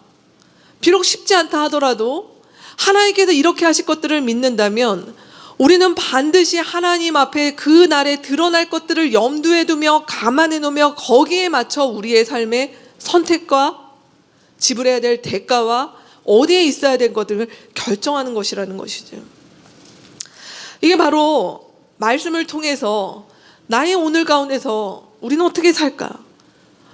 비록 쉽지 않다 하더라도 하나님께서 이렇게 하실 것들을 믿는다면 우리는 반드시 하나님 앞에 그 날에 드러날 것들을 염두에 두며 감안해 놓으며 거기에 맞춰 우리의 삶의 선택과 지불해야 될 대가와 어디에 있어야 될 것들을 결정하는 것이라는 것이죠. 이게 바로 말씀을 통해서 나의 오늘 가운데서 우리는 어떻게 살까?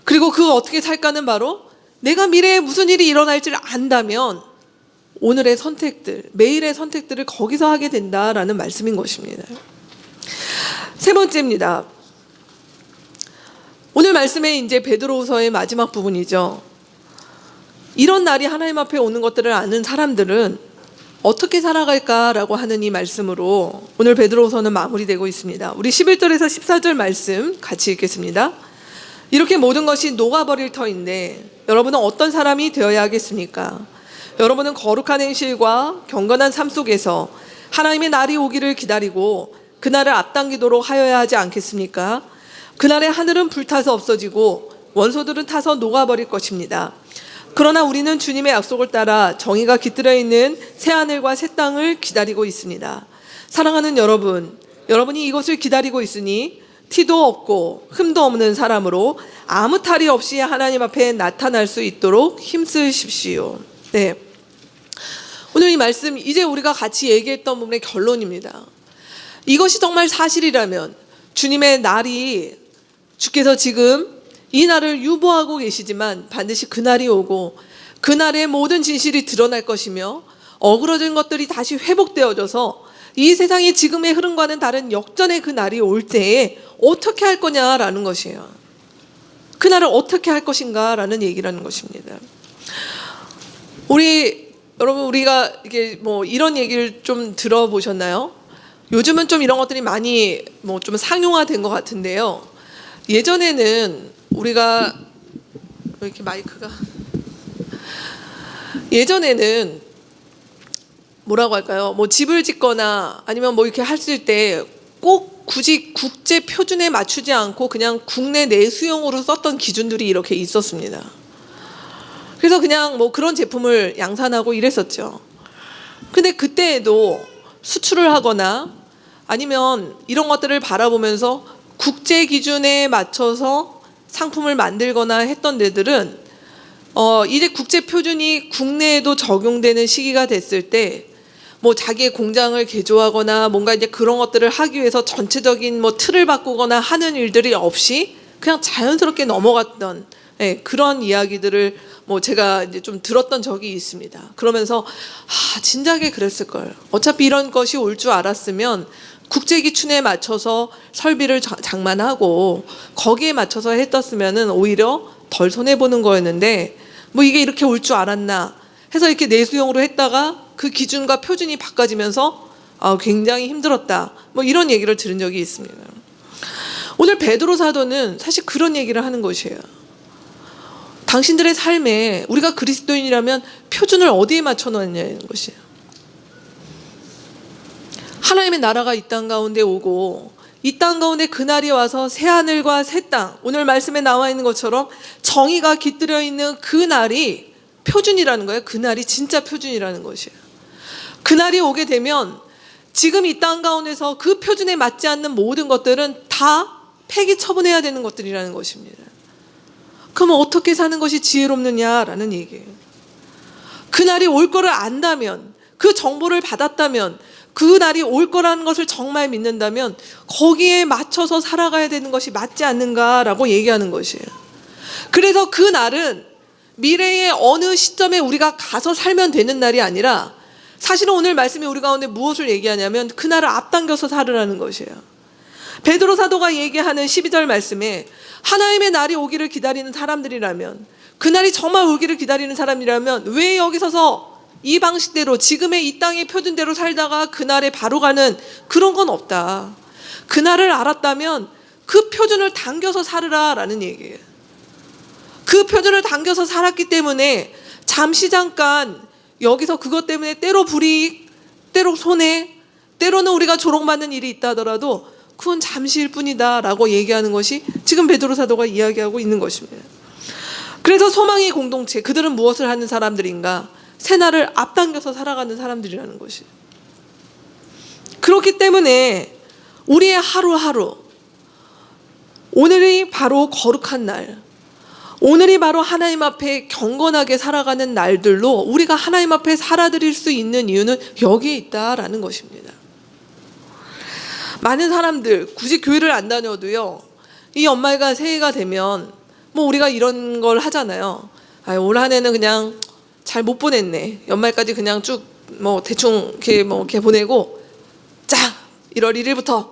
그리고 그 어떻게 살까는 바로 내가 미래에 무슨 일이 일어날지를 안다면 오늘의 선택들, 매일의 선택들을 거기서 하게 된다라는 말씀인 것입니다. 세 번째입니다. 오늘 말씀에 이제 베드로후서의 마지막 부분이죠. 이런 날이 하나님 앞에 오는 것들을 아는 사람들은 어떻게 살아갈까라고 하는 이 말씀으로 오늘 베드로후서는 마무리되고 있습니다. 우리 11절에서 14절 말씀 같이 읽겠습니다. 이렇게 모든 것이 녹아버릴 터인데 여러분은 어떤 사람이 되어야 하겠습니까? 여러분은 거룩한 행실과 경건한 삶 속에서 하나님의 날이 오기를 기다리고 그날을 앞당기도록 하여야 하지 않겠습니까? 그날에 하늘은 불타서 없어지고 원소들은 타서 녹아버릴 것입니다. 그러나 우리는 주님의 약속을 따라 정의가 깃들어 있는 새하늘과 새 땅을 기다리고 있습니다. 사랑하는 여러분, 여러분이 이것을 기다리고 있으니 티도 없고 흠도 없는 사람으로 아무 탈이 없이 하나님 앞에 나타날 수 있도록 힘쓰십시오. 네, 오늘 이 말씀 이제 우리가 같이 얘기했던 부분의 결론입니다. 이것이 정말 사실이라면 주님의 날이, 주께서 지금 이 날을 유보하고 계시지만 반드시 그날이 오고 그날의 모든 진실이 드러날 것이며 어그러진 것들이 다시 회복되어져서 이 세상이 지금의 흐름과는 다른 역전의 그 날이 올 때에 어떻게 할 거냐라는 것이에요. 그날을 어떻게 할 것인가 라는 얘기라는 것입니다. 여러분, 우리가 이게 뭐 이런 얘기를 좀 들어보셨나요? 요즘은 좀 이런 것들이 많이 뭐 좀 상용화된 것 같은데요. 예전에는 우리가 왜 이렇게 마이크가, 예전에는 뭐라고 할까요? 뭐 집을 짓거나 아니면 뭐 이렇게 했을 때 꼭 굳이 국제 표준에 맞추지 않고 그냥 국내 내수용으로 썼던 기준들이 이렇게 있었습니다. 그래서 그냥 뭐 그런 제품을 양산하고 이랬었죠. 근데 그때에도 수출을 하거나 아니면 이런 것들을 바라보면서 국제 기준에 맞춰서 상품을 만들거나 했던 데들은 이제 국제 표준이 국내에도 적용되는 시기가 됐을 때 뭐 자기의 공장을 개조하거나 뭔가 이제 그런 것들을 하기 위해서 전체적인 뭐 틀을 바꾸거나 하는 일들이 없이 그냥 자연스럽게 넘어갔던, 그런 이야기들을 뭐 제가 이제 좀 들었던 적이 있습니다. 그러면서 진작에 그랬을 걸. 어차피 이런 것이 올 줄 알았으면 국제 기준에 맞춰서 설비를 장만하고 거기에 맞춰서 했었으면은 오히려 덜 손해 보는 거였는데 뭐 이게 이렇게 올 줄 알았나 해서 이렇게 내수용으로 했다가 그 기준과 표준이 바꿔지면서 굉장히 힘들었다. 뭐 이런 얘기를 들은 적이 있습니다. 오늘 베드로 사도는 사실 그런 얘기를 하는 것이에요. 당신들의 삶에 우리가 그리스도인이라면 표준을 어디에 맞춰 놓느냐는 것이에요. 하나님의 나라가 이 땅 가운데 오고 이 땅 가운데 그날이 와서 새하늘과 새 땅, 오늘 말씀에 나와 있는 것처럼 정의가 깃들여 있는 그 날이 표준이라는 거예요. 그날이 진짜 표준이라는 것이에요. 그날이 오게 되면 지금 이 땅 가운데서 그 표준에 맞지 않는 모든 것들은 다 폐기 처분해야 되는 것들이라는 것입니다. 그럼 어떻게 사는 것이 지혜롭느냐라는 얘기예요. 그날이 올 거를 안다면, 그 정보를 받았다면, 그 날이 올 거라는 것을 정말 믿는다면 거기에 맞춰서 살아가야 되는 것이 맞지 않는가라고 얘기하는 것이에요. 그래서 그 날은 미래의 어느 시점에 우리가 가서 살면 되는 날이 아니라 사실은 오늘 말씀이 우리 가운데 무엇을 얘기하냐면 그날을 앞당겨서 살으라는 것이에요. 베드로 사도가 얘기하는 12절 말씀에 하나님의 날이 오기를 기다리는 사람들이라면, 그날이 정말 오기를 기다리는 사람이라면 왜 여기 서서 이 방식대로 지금의 이 땅의 표준대로 살다가 그날에 바로 가는 그런 건 없다. 그날을 알았다면 그 표준을 당겨서 살으라라는 얘기예요. 그 표준을 당겨서 살았기 때문에 잠시 잠깐 여기서 그것 때문에 때로 불이익, 때로 손해, 때로는 우리가 조롱받는 일이 있다 하더라도 그건 잠시일 뿐이다 라고 얘기하는 것이 지금 베드로 사도가 이야기하고 있는 것입니다. 그래서 소망의 공동체, 그들은 무엇을 하는 사람들인가? 새날을 앞당겨서 살아가는 사람들이라는 것이. 그렇기 때문에 우리의 하루하루, 오늘이 바로 거룩한 날, 오늘이 바로 하나님 앞에 경건하게 살아가는 날들로 우리가 하나님 앞에 살아드릴 수 있는 이유는 여기에 있다라는 것입니다. 많은 사람들, 굳이 교회를 안 다녀도요, 이 연말과 새해가 되면 뭐 우리가 이런 걸 하잖아요. 올 한 해는 그냥 잘 못 보냈네. 연말까지 그냥 쭉 뭐 대충 이렇게 보내고, 자 1월 1일부터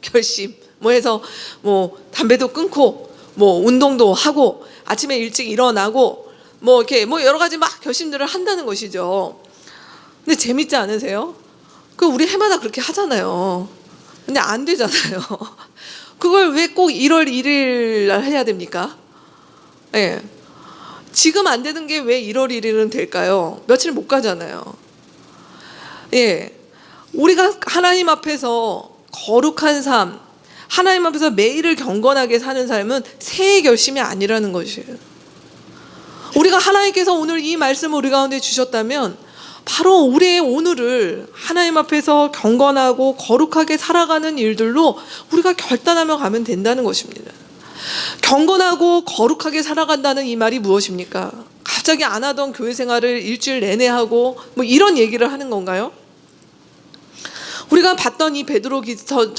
결심 뭐 해서 뭐 담배도 끊고 뭐 운동도 하고 아침에 일찍 일어나고 뭐 이렇게 뭐 여러 가지 막 결심들을 한다는 것이죠. 근데 재밌지 않으세요? 그 우리 해마다 그렇게 하잖아요. 근데 안 되잖아요. 그걸 왜 꼭 1월 1일 날 해야 됩니까? 예. 지금 안 되는 게 왜 1월 1일은 될까요? 며칠 못 가잖아요. 예. 우리가 하나님 앞에서 거룩한 삶, 하나님 앞에서 매일을 경건하게 사는 삶은 새해 결심이 아니라는 것이에요. 우리가 하나님께서 오늘 이 말씀을 우리 가운데 주셨다면 바로 우리의 오늘을 하나님 앞에서 경건하고 거룩하게 살아가는 일들로 우리가 결단하며 가면 된다는 것입니다. 경건하고 거룩하게 살아간다는 이 말이 무엇입니까? 갑자기 안 하던 교회 생활을 일주일 내내 하고 뭐 이런 얘기를 하는 건가요? 우리가 봤던 이 베드로기서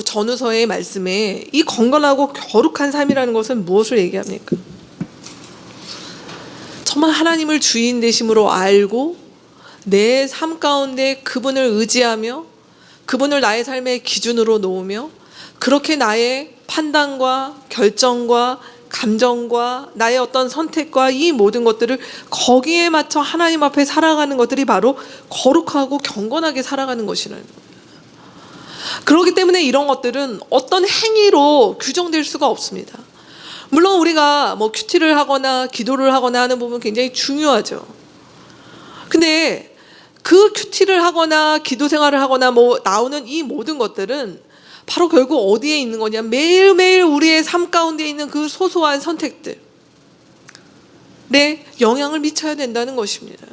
전후서의 말씀에 이 건강하고 거룩한 삶이라는 것은 무엇을 얘기합니까? 정말 하나님을 주인 되심으로 알고 내 삶 가운데 그분을 의지하며 그분을 나의 삶의 기준으로 놓으며 그렇게 나의 판단과 결정과 감정과 나의 어떤 선택과 이 모든 것들을 거기에 맞춰 하나님 앞에 살아가는 것들이 바로 거룩하고 경건하게 살아가는 것이라는 거예요. 그렇기 때문에 이런 것들은 어떤 행위로 규정될 수가 없습니다. 물론 우리가 뭐 큐티를 하거나 기도를 하거나 하는 부분은 굉장히 중요하죠. 근데 그 큐티를 하거나 기도 생활을 하거나 뭐 나오는 이 모든 것들은 바로 결국 어디에 있는 거냐? 매일매일 우리의 삶 가운데 있는 그 소소한 선택들에 영향을 미쳐야 된다는 것입니다.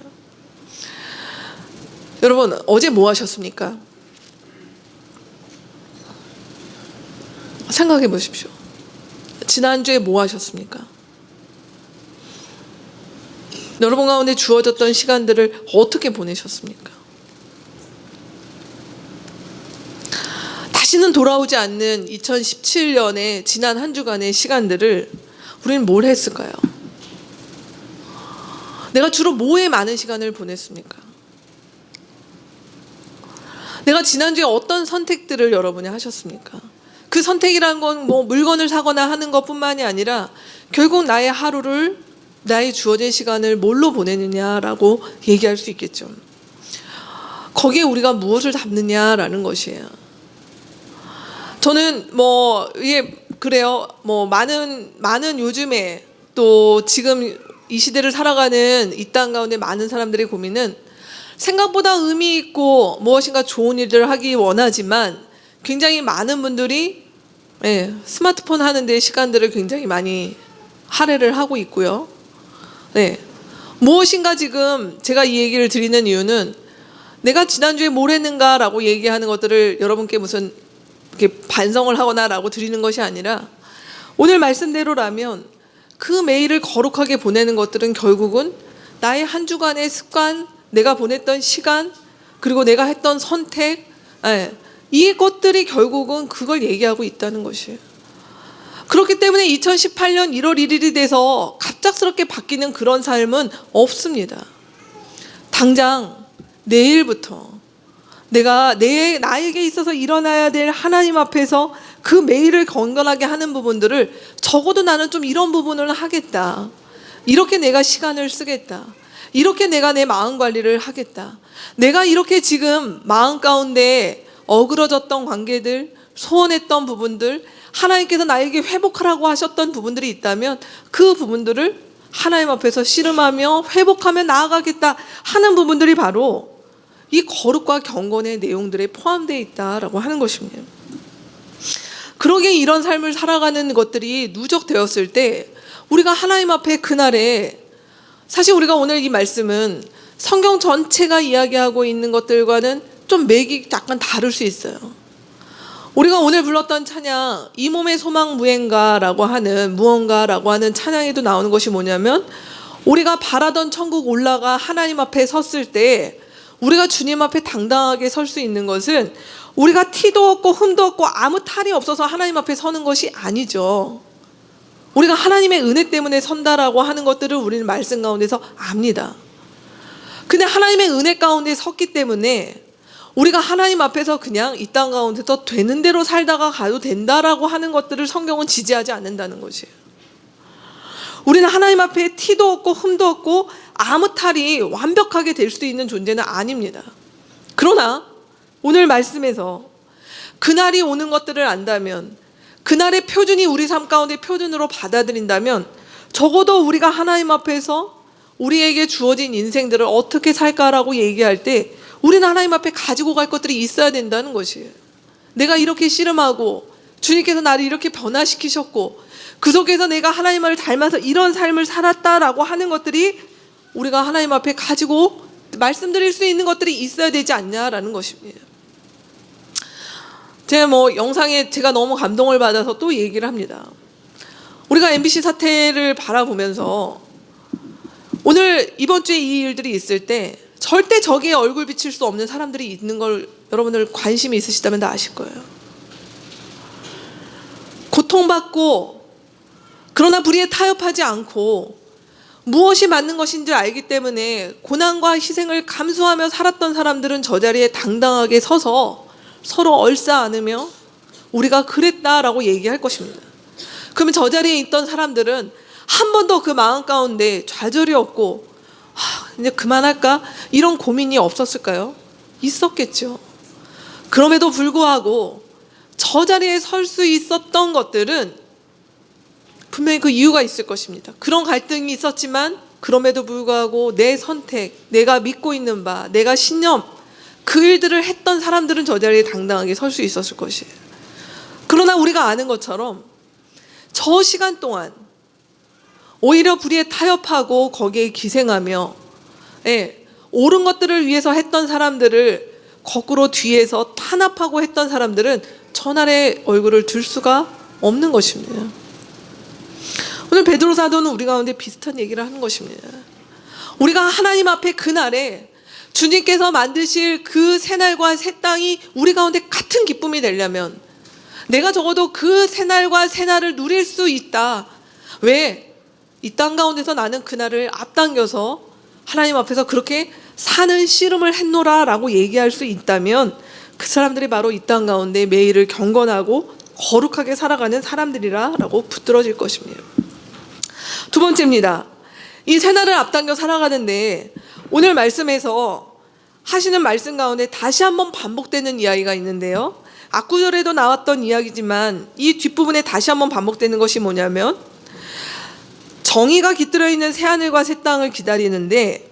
여러분, 어제 뭐 하셨습니까? 생각해 보십시오. 지난주에 뭐 하셨습니까? 여러분 가운데 주어졌던 시간들을 어떻게 보내셨습니까? 다시는 돌아오지 않는 2017년의 지난 한 주간의 시간들을 우리는 뭘 했을까요? 내가 주로 뭐에 많은 시간을 보냈습니까? 내가 지난주에 어떤 선택들을 여러분이 하셨습니까? 그 선택이라는 건 뭐 물건을 사거나 하는 것뿐만이 아니라 결국 나의 하루를, 나의 주어진 시간을 뭘로 보내느냐라고 얘기할 수 있겠죠. 거기에 우리가 무엇을 담느냐라는 것이에요. 저는 그래요. 많은 요즘에 또 지금 이 시대를 살아가는 이 땅 가운데 많은 사람들의 고민은 생각보다 의미 있고 무엇인가 좋은 일들을 하기 원하지만 굉장히 많은 분들이 스마트폰 하는 데 시간들을 굉장히 많이 할애를 하고 있고요. 무엇인가 지금 제가 이 얘기를 드리는 이유는 내가 지난주에 뭘 했는가라고 얘기하는 것들을 여러분께 무슨 이렇게 반성을 하거나라고 드리는 것이 아니라 오늘 말씀대로라면 그 매일을 거룩하게 보내는 것들은 결국은 나의 한 주간의 습관, 내가 보냈던 시간, 그리고 내가 했던 선택, 이 것들이 결국은 그걸 얘기하고 있다는 것이에요. 그렇기 때문에 2018년 1월 1일이 돼서 갑작스럽게 바뀌는 그런 삶은 없습니다. 당장 내일부터 내가 나에게 있어서 일어나야 될 하나님 앞에서 그 매일을 건강하게 하는 부분들을 적어도 나는 좀 이런 부분을 하겠다. 이렇게 내가 시간을 쓰겠다. 이렇게 내가 내 마음 관리를 하겠다. 내가 이렇게 지금 마음 가운데 어그러졌던 관계들, 소원했던 부분들, 하나님께서 나에게 회복하라고 하셨던 부분들이 있다면 그 부분들을 하나님 앞에서 씨름하며 회복하며 나아가겠다 하는 부분들이 바로 이 거룩과 경건의 내용들에 포함되어 있다라고 하는 것입니다. 그러게 이런 삶을 살아가는 것들이 누적되었을 때 우리가 하나님 앞에 그날에, 사실 우리가 오늘 이 말씀은 성경 전체가 이야기하고 있는 것들과는 좀 맥이 약간 다를 수 있어요. 우리가 오늘 불렀던 찬양, 이 몸의 소망 무언가라고 하는 찬양에도 나오는 것이 뭐냐면, 우리가 바라던 천국 올라가 하나님 앞에 섰을 때 우리가 주님 앞에 당당하게 설 수 있는 것은 우리가 티도 없고 흠도 없고 아무 탈이 없어서 하나님 앞에 서는 것이 아니죠. 우리가 하나님의 은혜 때문에 선다라고 하는 것들을 우리는 말씀 가운데서 압니다. 근데 하나님의 은혜 가운데 섰기 때문에 우리가 하나님 앞에서 그냥 이 땅 가운데서 되는 대로 살다가 가도 된다라고 하는 것들을 성경은 지지하지 않는다는 것이에요. 우리는 하나님 앞에 티도 없고 흠도 없고 아무 탈이 완벽하게 될 수 있는 존재는 아닙니다. 그러나 오늘 말씀에서 그날이 오는 것들을 안다면, 그날의 표준이 우리 삶 가운데 표준으로 받아들인다면, 적어도 우리가 하나님 앞에서 우리에게 주어진 인생들을 어떻게 살까라고 얘기할 때 우리는 하나님 앞에 가지고 갈 것들이 있어야 된다는 것이에요. 내가 이렇게 씨름하고 주님께서 나를 이렇게 변화시키셨고 그 속에서 내가 하나님을 닮아서 이런 삶을 살았다라고 하는 것들이 우리가 하나님 앞에 가지고 말씀드릴 수 있는 것들이 있어야 되지 않냐라는 것입니다. 제가 영상에 제가 너무 감동을 받아서 또 얘기를 합니다. 우리가 MBC 사태를 바라보면서 오늘 이번 주에 이 일들이 있을 때 절대 저기에 얼굴 비칠 수 없는 사람들이 있는 걸 여러분들 관심이 있으시다면 다 아실 거예요. 고통받고 그러나 불의에 타협하지 않고 무엇이 맞는 것인 줄 알기 때문에 고난과 희생을 감수하며 살았던 사람들은 저 자리에 당당하게 서서 서로 얼싸 안으며 우리가 그랬다라고 얘기할 것입니다. 그러면 저 자리에 있던 사람들은 한 번도 그 마음 가운데 좌절이 없고 이제 그만할까? 이런 고민이 없었을까요? 있었겠죠. 그럼에도 불구하고 저 자리에 설 수 있었던 것들은 분명히 그 이유가 있을 것입니다. 그런 갈등이 있었지만 그럼에도 불구하고 내 선택, 내가 믿고 있는 바, 내가 신념, 그 일들을 했던 사람들은 저 자리에 당당하게 설 수 있었을 것이에요. 그러나 우리가 아는 것처럼 저 시간 동안 오히려 불의에 타협하고 거기에 기생하며 옳은 것들을 위해서 했던 사람들을 거꾸로 뒤에서 탄압하고 했던 사람들은 전날의 얼굴을 들 수가 없는 것입니다. 오늘 베드로 사도는 우리 가운데 비슷한 얘기를 하는 것입니다. 우리가 하나님 앞에 그날에 주님께서 만드실 그 새날과 새 땅이 우리 가운데 같은 기쁨이 되려면 내가 적어도 그 새날과 새날을 누릴 수 있다. 왜? 이 땅 가운데서 나는 그날을 앞당겨서 하나님 앞에서 그렇게 사는 씨름을 했노라 라고 얘기할 수 있다면 그 사람들이 바로 이 땅 가운데 매일을 경건하고 거룩하게 살아가는 사람들이라 라고 붙들어질 것입니다. 두 번째입니다. 이 새날을 앞당겨 살아가는데 오늘 말씀에서 하시는 말씀 가운데 다시 한번 반복되는 이야기가 있는데요. 앞구절에도 나왔던 이야기지만 이 뒷부분에 다시 한번 반복되는 것이 뭐냐면 정의가 깃들어 있는 새하늘과 새 땅을 기다리는데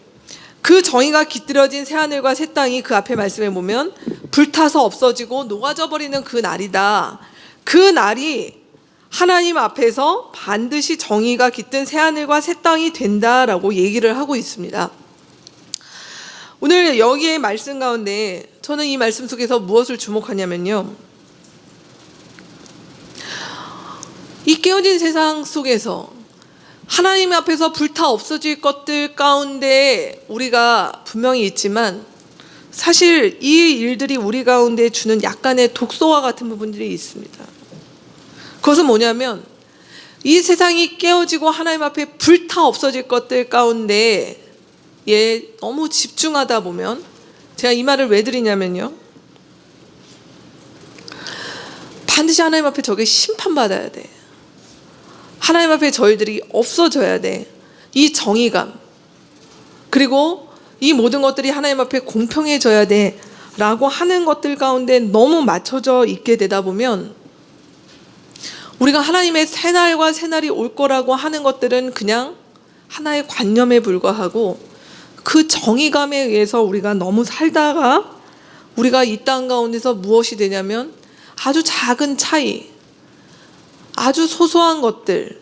그 정의가 깃들어진 새하늘과 새 땅이 그 앞에 말씀에 보면 불타서 없어지고 녹아져 버리는 그 날이다. 그 날이 하나님 앞에서 반드시 정의가 깃든 새하늘과 새 땅이 된다라고 얘기를 하고 있습니다. 오늘 여기에 말씀 가운데 저는 이 말씀 속에서 무엇을 주목하냐면요. 이 깨어진 세상 속에서 하나님 앞에서 불타 없어질 것들 가운데 우리가 분명히 있지만 사실 이 일들이 우리 가운데 주는 약간의 독소와 같은 부분들이 있습니다. 그것은 뭐냐면 이 세상이 깨어지고 하나님 앞에 불타 없어질 것들 가운데 너무 집중하다 보면 제가 이 말을 왜 드리냐면요, 반드시 하나님 앞에 저게 심판받아야 돼. 하나님 앞에 저희들이 없어져야 돼. 이 정의감, 그리고 이 모든 것들이 하나님 앞에 공평해져야 돼 라고 하는 것들 가운데 너무 맞춰져 있게 되다 보면 우리가 하나님의 새날과 새날이 올 거라고 하는 것들은 그냥 하나의 관념에 불과하고, 그 정의감에 의해서 우리가 너무 살다가 우리가 이 땅 가운데서 무엇이 되냐면 아주 작은 차이, 아주 소소한 것들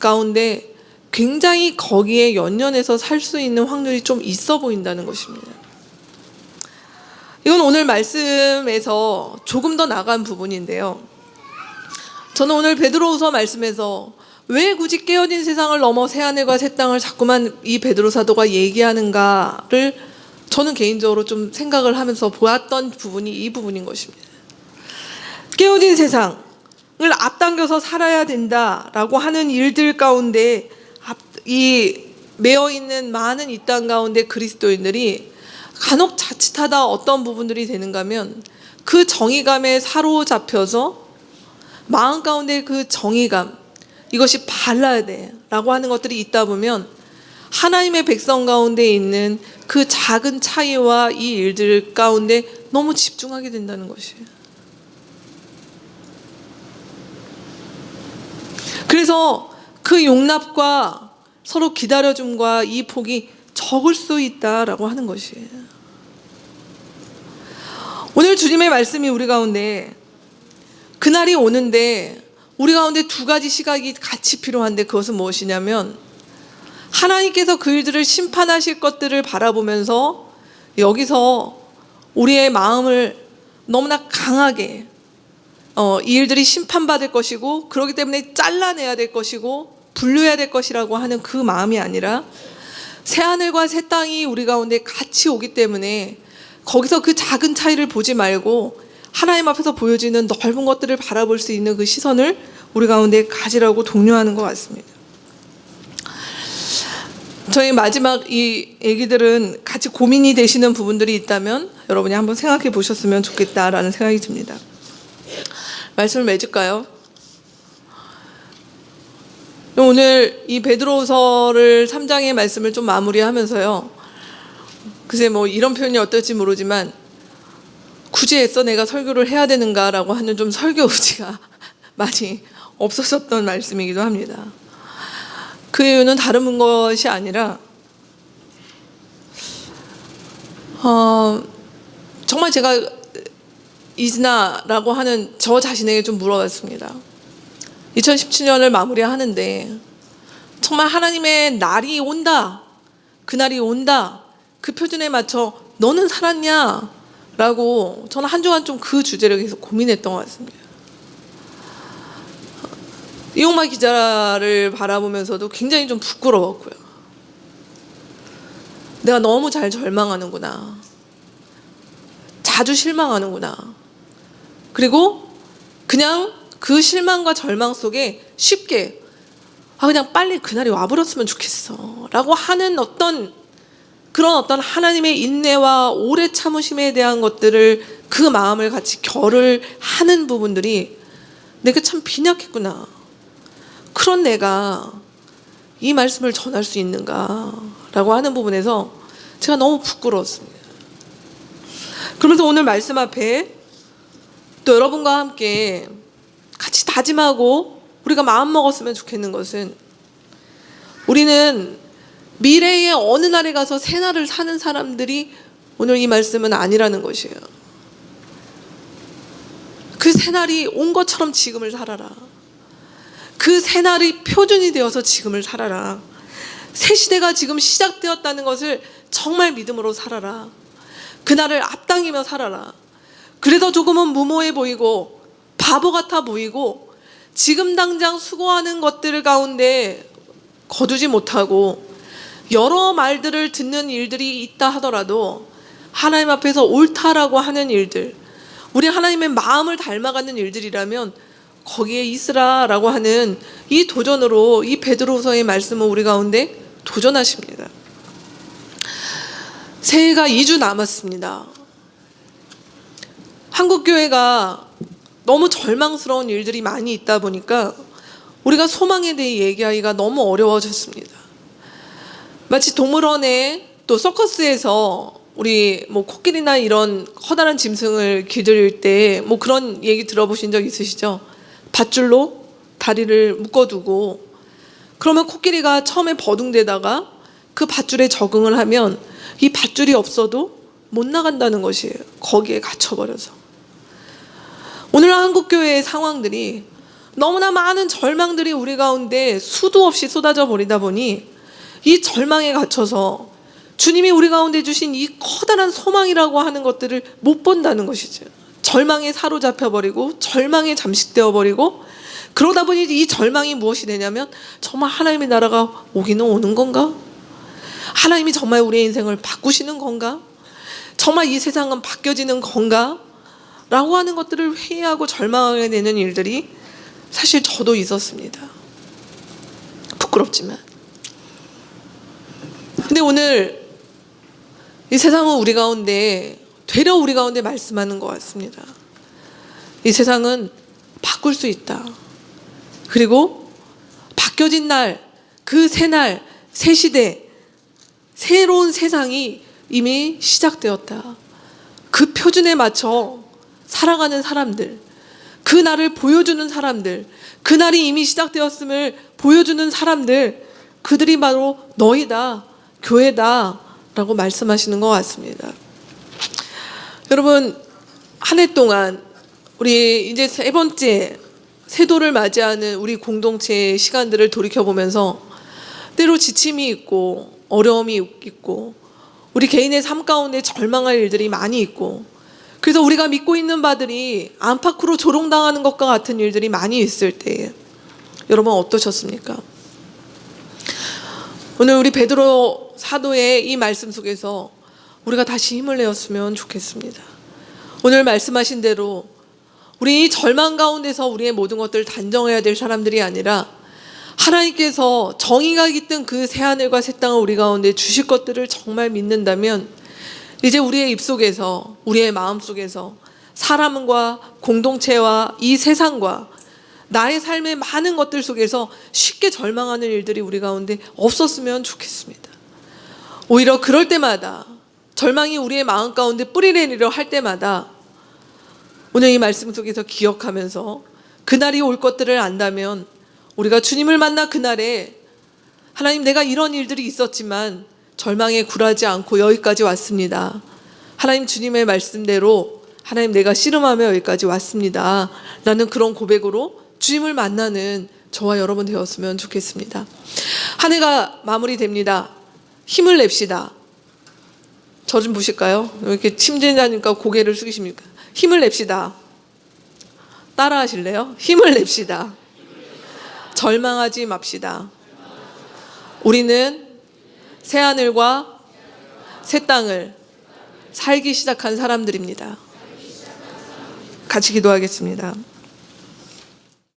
가운데 굉장히 거기에 연연해서 살 수 있는 확률이 좀 있어 보인다는 것입니다. 이건 오늘 말씀에서 조금 더 나간 부분인데요, 저는 오늘 베드로후서 말씀에서 왜 굳이 깨어진 세상을 넘어 새하늘과 새 땅을 자꾸만 이 베드로 사도가 얘기하는가를 저는 개인적으로 좀 생각을 하면서 보았던 부분이 이 부분인 것입니다. 깨어진 세상을 앞당겨서 살아야 된다라고 하는 일들 가운데 이 매어있는 많은 이 땅 가운데 그리스도인들이 간혹 자칫하다 어떤 부분들이 되는가 하면 그 정의감에 사로잡혀서 마음 가운데 그 정의감, 이것이 발라야 돼 라고 하는 것들이 있다 보면 하나님의 백성 가운데 있는 그 작은 차이와 이 일들 가운데 너무 집중하게 된다는 것이에요. 그래서 그 용납과 서로 기다려줌과 이 폭이 적을 수 있다라고 하는 것이에요. 오늘 주님의 말씀이 우리 가운데, 그날이 오는데 우리 가운데 두 가지 시각이 같이 필요한데, 그것은 무엇이냐면 하나님께서 그 일들을 심판하실 것들을 바라보면서 여기서 우리의 마음을 너무나 강하게 이 일들이 심판받을 것이고 그렇기 때문에 잘라내야 될 것이고 분류해야 될 것이라고 하는 그 마음이 아니라, 새하늘과 새 땅이 우리 가운데 같이 오기 때문에 거기서 그 작은 차이를 보지 말고 하나님 앞에서 보여지는 넓은 것들을 바라볼 수 있는 그 시선을 우리 가운데 가지라고 독려하는 것 같습니다. 저희 마지막 이 얘기들은 같이 고민이 되시는 부분들이 있다면 여러분이 한번 생각해 보셨으면 좋겠다라는 생각이 듭니다. 말씀을 맺을까요? 오늘 이 베드로후서를 3장의 말씀을 좀 마무리하면서요, 글쎄 뭐 이런 표현이 어떨지 모르지만 굳이 애써 내가 설교를 해야 되는가라고 하는 좀 설교 의지가 많이 없어졌던 말씀이기도 합니다. 그 이유는 다른 것이 아니라 정말 제가 이즈나라고 하는 저 자신에게 좀 물어봤습니다. 2017년을 마무리하는데 정말 하나님의 날이 온다, 그날이 온다, 그 표준에 맞춰 너는 살았냐? 라고 저는 한 주간 좀 그 주제를 계속 고민했던 것 같습니다. 이용마 기자를 바라보면서도 굉장히 좀 부끄러웠고요. 내가 너무 잘 절망하는구나, 자주 실망하는구나, 그리고 그냥 그 실망과 절망 속에 쉽게 그냥 빨리 그날이 와버렸으면 좋겠어 라고 하는 그런 어떤 하나님의 인내와 오래 참으심에 대한 것들을, 그 마음을 같이 결을 하는 부분들이 내가 참 빈약했구나, 그런 내가 이 말씀을 전할 수 있는가 라고 하는 부분에서 제가 너무 부끄러웠습니다. 그러면서 오늘 말씀 앞에 또 여러분과 함께 같이 다짐하고 우리가 마음 먹었으면 좋겠는 것은, 우리는 미래의 어느 날에 가서 새날을 사는 사람들이 오늘 이 말씀은 아니라는 것이에요. 그 새날이 온 것처럼 지금을 살아라. 그 새날이 표준이 되어서 지금을 살아라. 새 시대가 지금 시작되었다는 것을 정말 믿음으로 살아라. 그날을 앞당기며 살아라. 그래도 조금은 무모해 보이고 바보 같아 보이고 지금 당장 수고하는 것들 가운데 거두지 못하고 여러 말들을 듣는 일들이 있다 하더라도 하나님 앞에서 옳다라고 하는 일들, 우리 하나님의 마음을 닮아가는 일들이라면 거기에 있으라라고 하는 이 도전으로 이 베드로후서의 말씀은 우리 가운데 도전하십니다. 새해가 2주 남았습니다. 한국교회가 너무 절망스러운 일들이 많이 있다 보니까 우리가 소망에 대해 얘기하기가 너무 어려워졌습니다. 마치 동물원에 또 서커스에서 우리 코끼리나 이런 커다란 짐승을 기를 때 그런 얘기 들어보신 적 있으시죠? 밧줄로 다리를 묶어두고 그러면 코끼리가 처음에 버둥대다가 그 밧줄에 적응을 하면 이 밧줄이 없어도 못 나간다는 것이에요. 거기에 갇혀버려서. 오늘 한국교회의 상황들이 너무나 많은 절망들이 우리 가운데 수도 없이 쏟아져 버리다 보니 이 절망에 갇혀서 주님이 우리 가운데 주신 이 커다란 소망이라고 하는 것들을 못 본다는 것이죠. 절망에 사로잡혀 버리고 절망에 잠식되어 버리고 그러다 보니 이 절망이 무엇이 되냐면 정말 하나님의 나라가 오기는 오는 건가? 하나님이 정말 우리의 인생을 바꾸시는 건가? 정말 이 세상은 바뀌어지는 건가? 라고 하는 것들을 회의하고 절망하게 되는 일들이 사실 저도 있었습니다. 부끄럽지만. 근데 오늘 이 세상은 우리 가운데 되려 우리 가운데 말씀하는 것 같습니다. 이 세상은 바꿀 수 있다. 그리고 바뀌어진 날, 그 새날, 새 시대, 새로운 세상이 이미 시작되었다. 그 표준에 맞춰 살아가는 사람들, 그 날을 보여주는 사람들, 그 날이 이미 시작되었음을 보여주는 사람들, 그들이 바로 너희다, 교회다 라고 말씀하시는 것 같습니다. 여러분, 한 해 동안 우리 이제 세 번째 세도를 맞이하는 우리 공동체의 시간들을 돌이켜보면서 때로 지침이 있고 어려움이 있고 우리 개인의 삶 가운데 절망할 일들이 많이 있고 그래서 우리가 믿고 있는 바들이 안팎으로 조롱당하는 것과 같은 일들이 많이 있을 때 여러분 어떠셨습니까? 오늘 우리 베드로 사도의 이 말씀 속에서 우리가 다시 힘을 내었으면 좋겠습니다. 오늘 말씀하신 대로 우리 이 절망 가운데서 우리의 모든 것들을 단정해야 될 사람들이 아니라 하나님께서 정의가 깃든 그 새하늘과 새 땅을 우리 가운데 주실 것들을 정말 믿는다면 이제 우리의 입속에서 우리의 마음속에서 사람과 공동체와 이 세상과 나의 삶의 많은 것들 속에서 쉽게 절망하는 일들이 우리 가운데 없었으면 좋겠습니다. 오히려 그럴 때마다 절망이 우리의 마음 가운데 뿌리내리려 할 때마다 오늘 이 말씀 속에서 기억하면서 그날이 올 것들을 안다면 우리가 주님을 만나 그날에 하나님 내가 이런 일들이 있었지만 절망에 굴하지 않고 여기까지 왔습니다. 하나님 주님의 말씀대로 하나님 내가 씨름하며 여기까지 왔습니다. 라는 그런 고백으로 주님을 만나는 저와 여러분 되었으면 좋겠습니다. 한 해가 마무리됩니다. 힘을 냅시다. 저 좀 보실까요? 왜 이렇게 침전자니까 고개를 숙이십니까? 힘을 냅시다. 따라 하실래요? 힘을 냅시다. 절망하지 맙시다. 우리는 새하늘과 새 땅을 살기 시작한 사람들입니다. 같이 기도하겠습니다.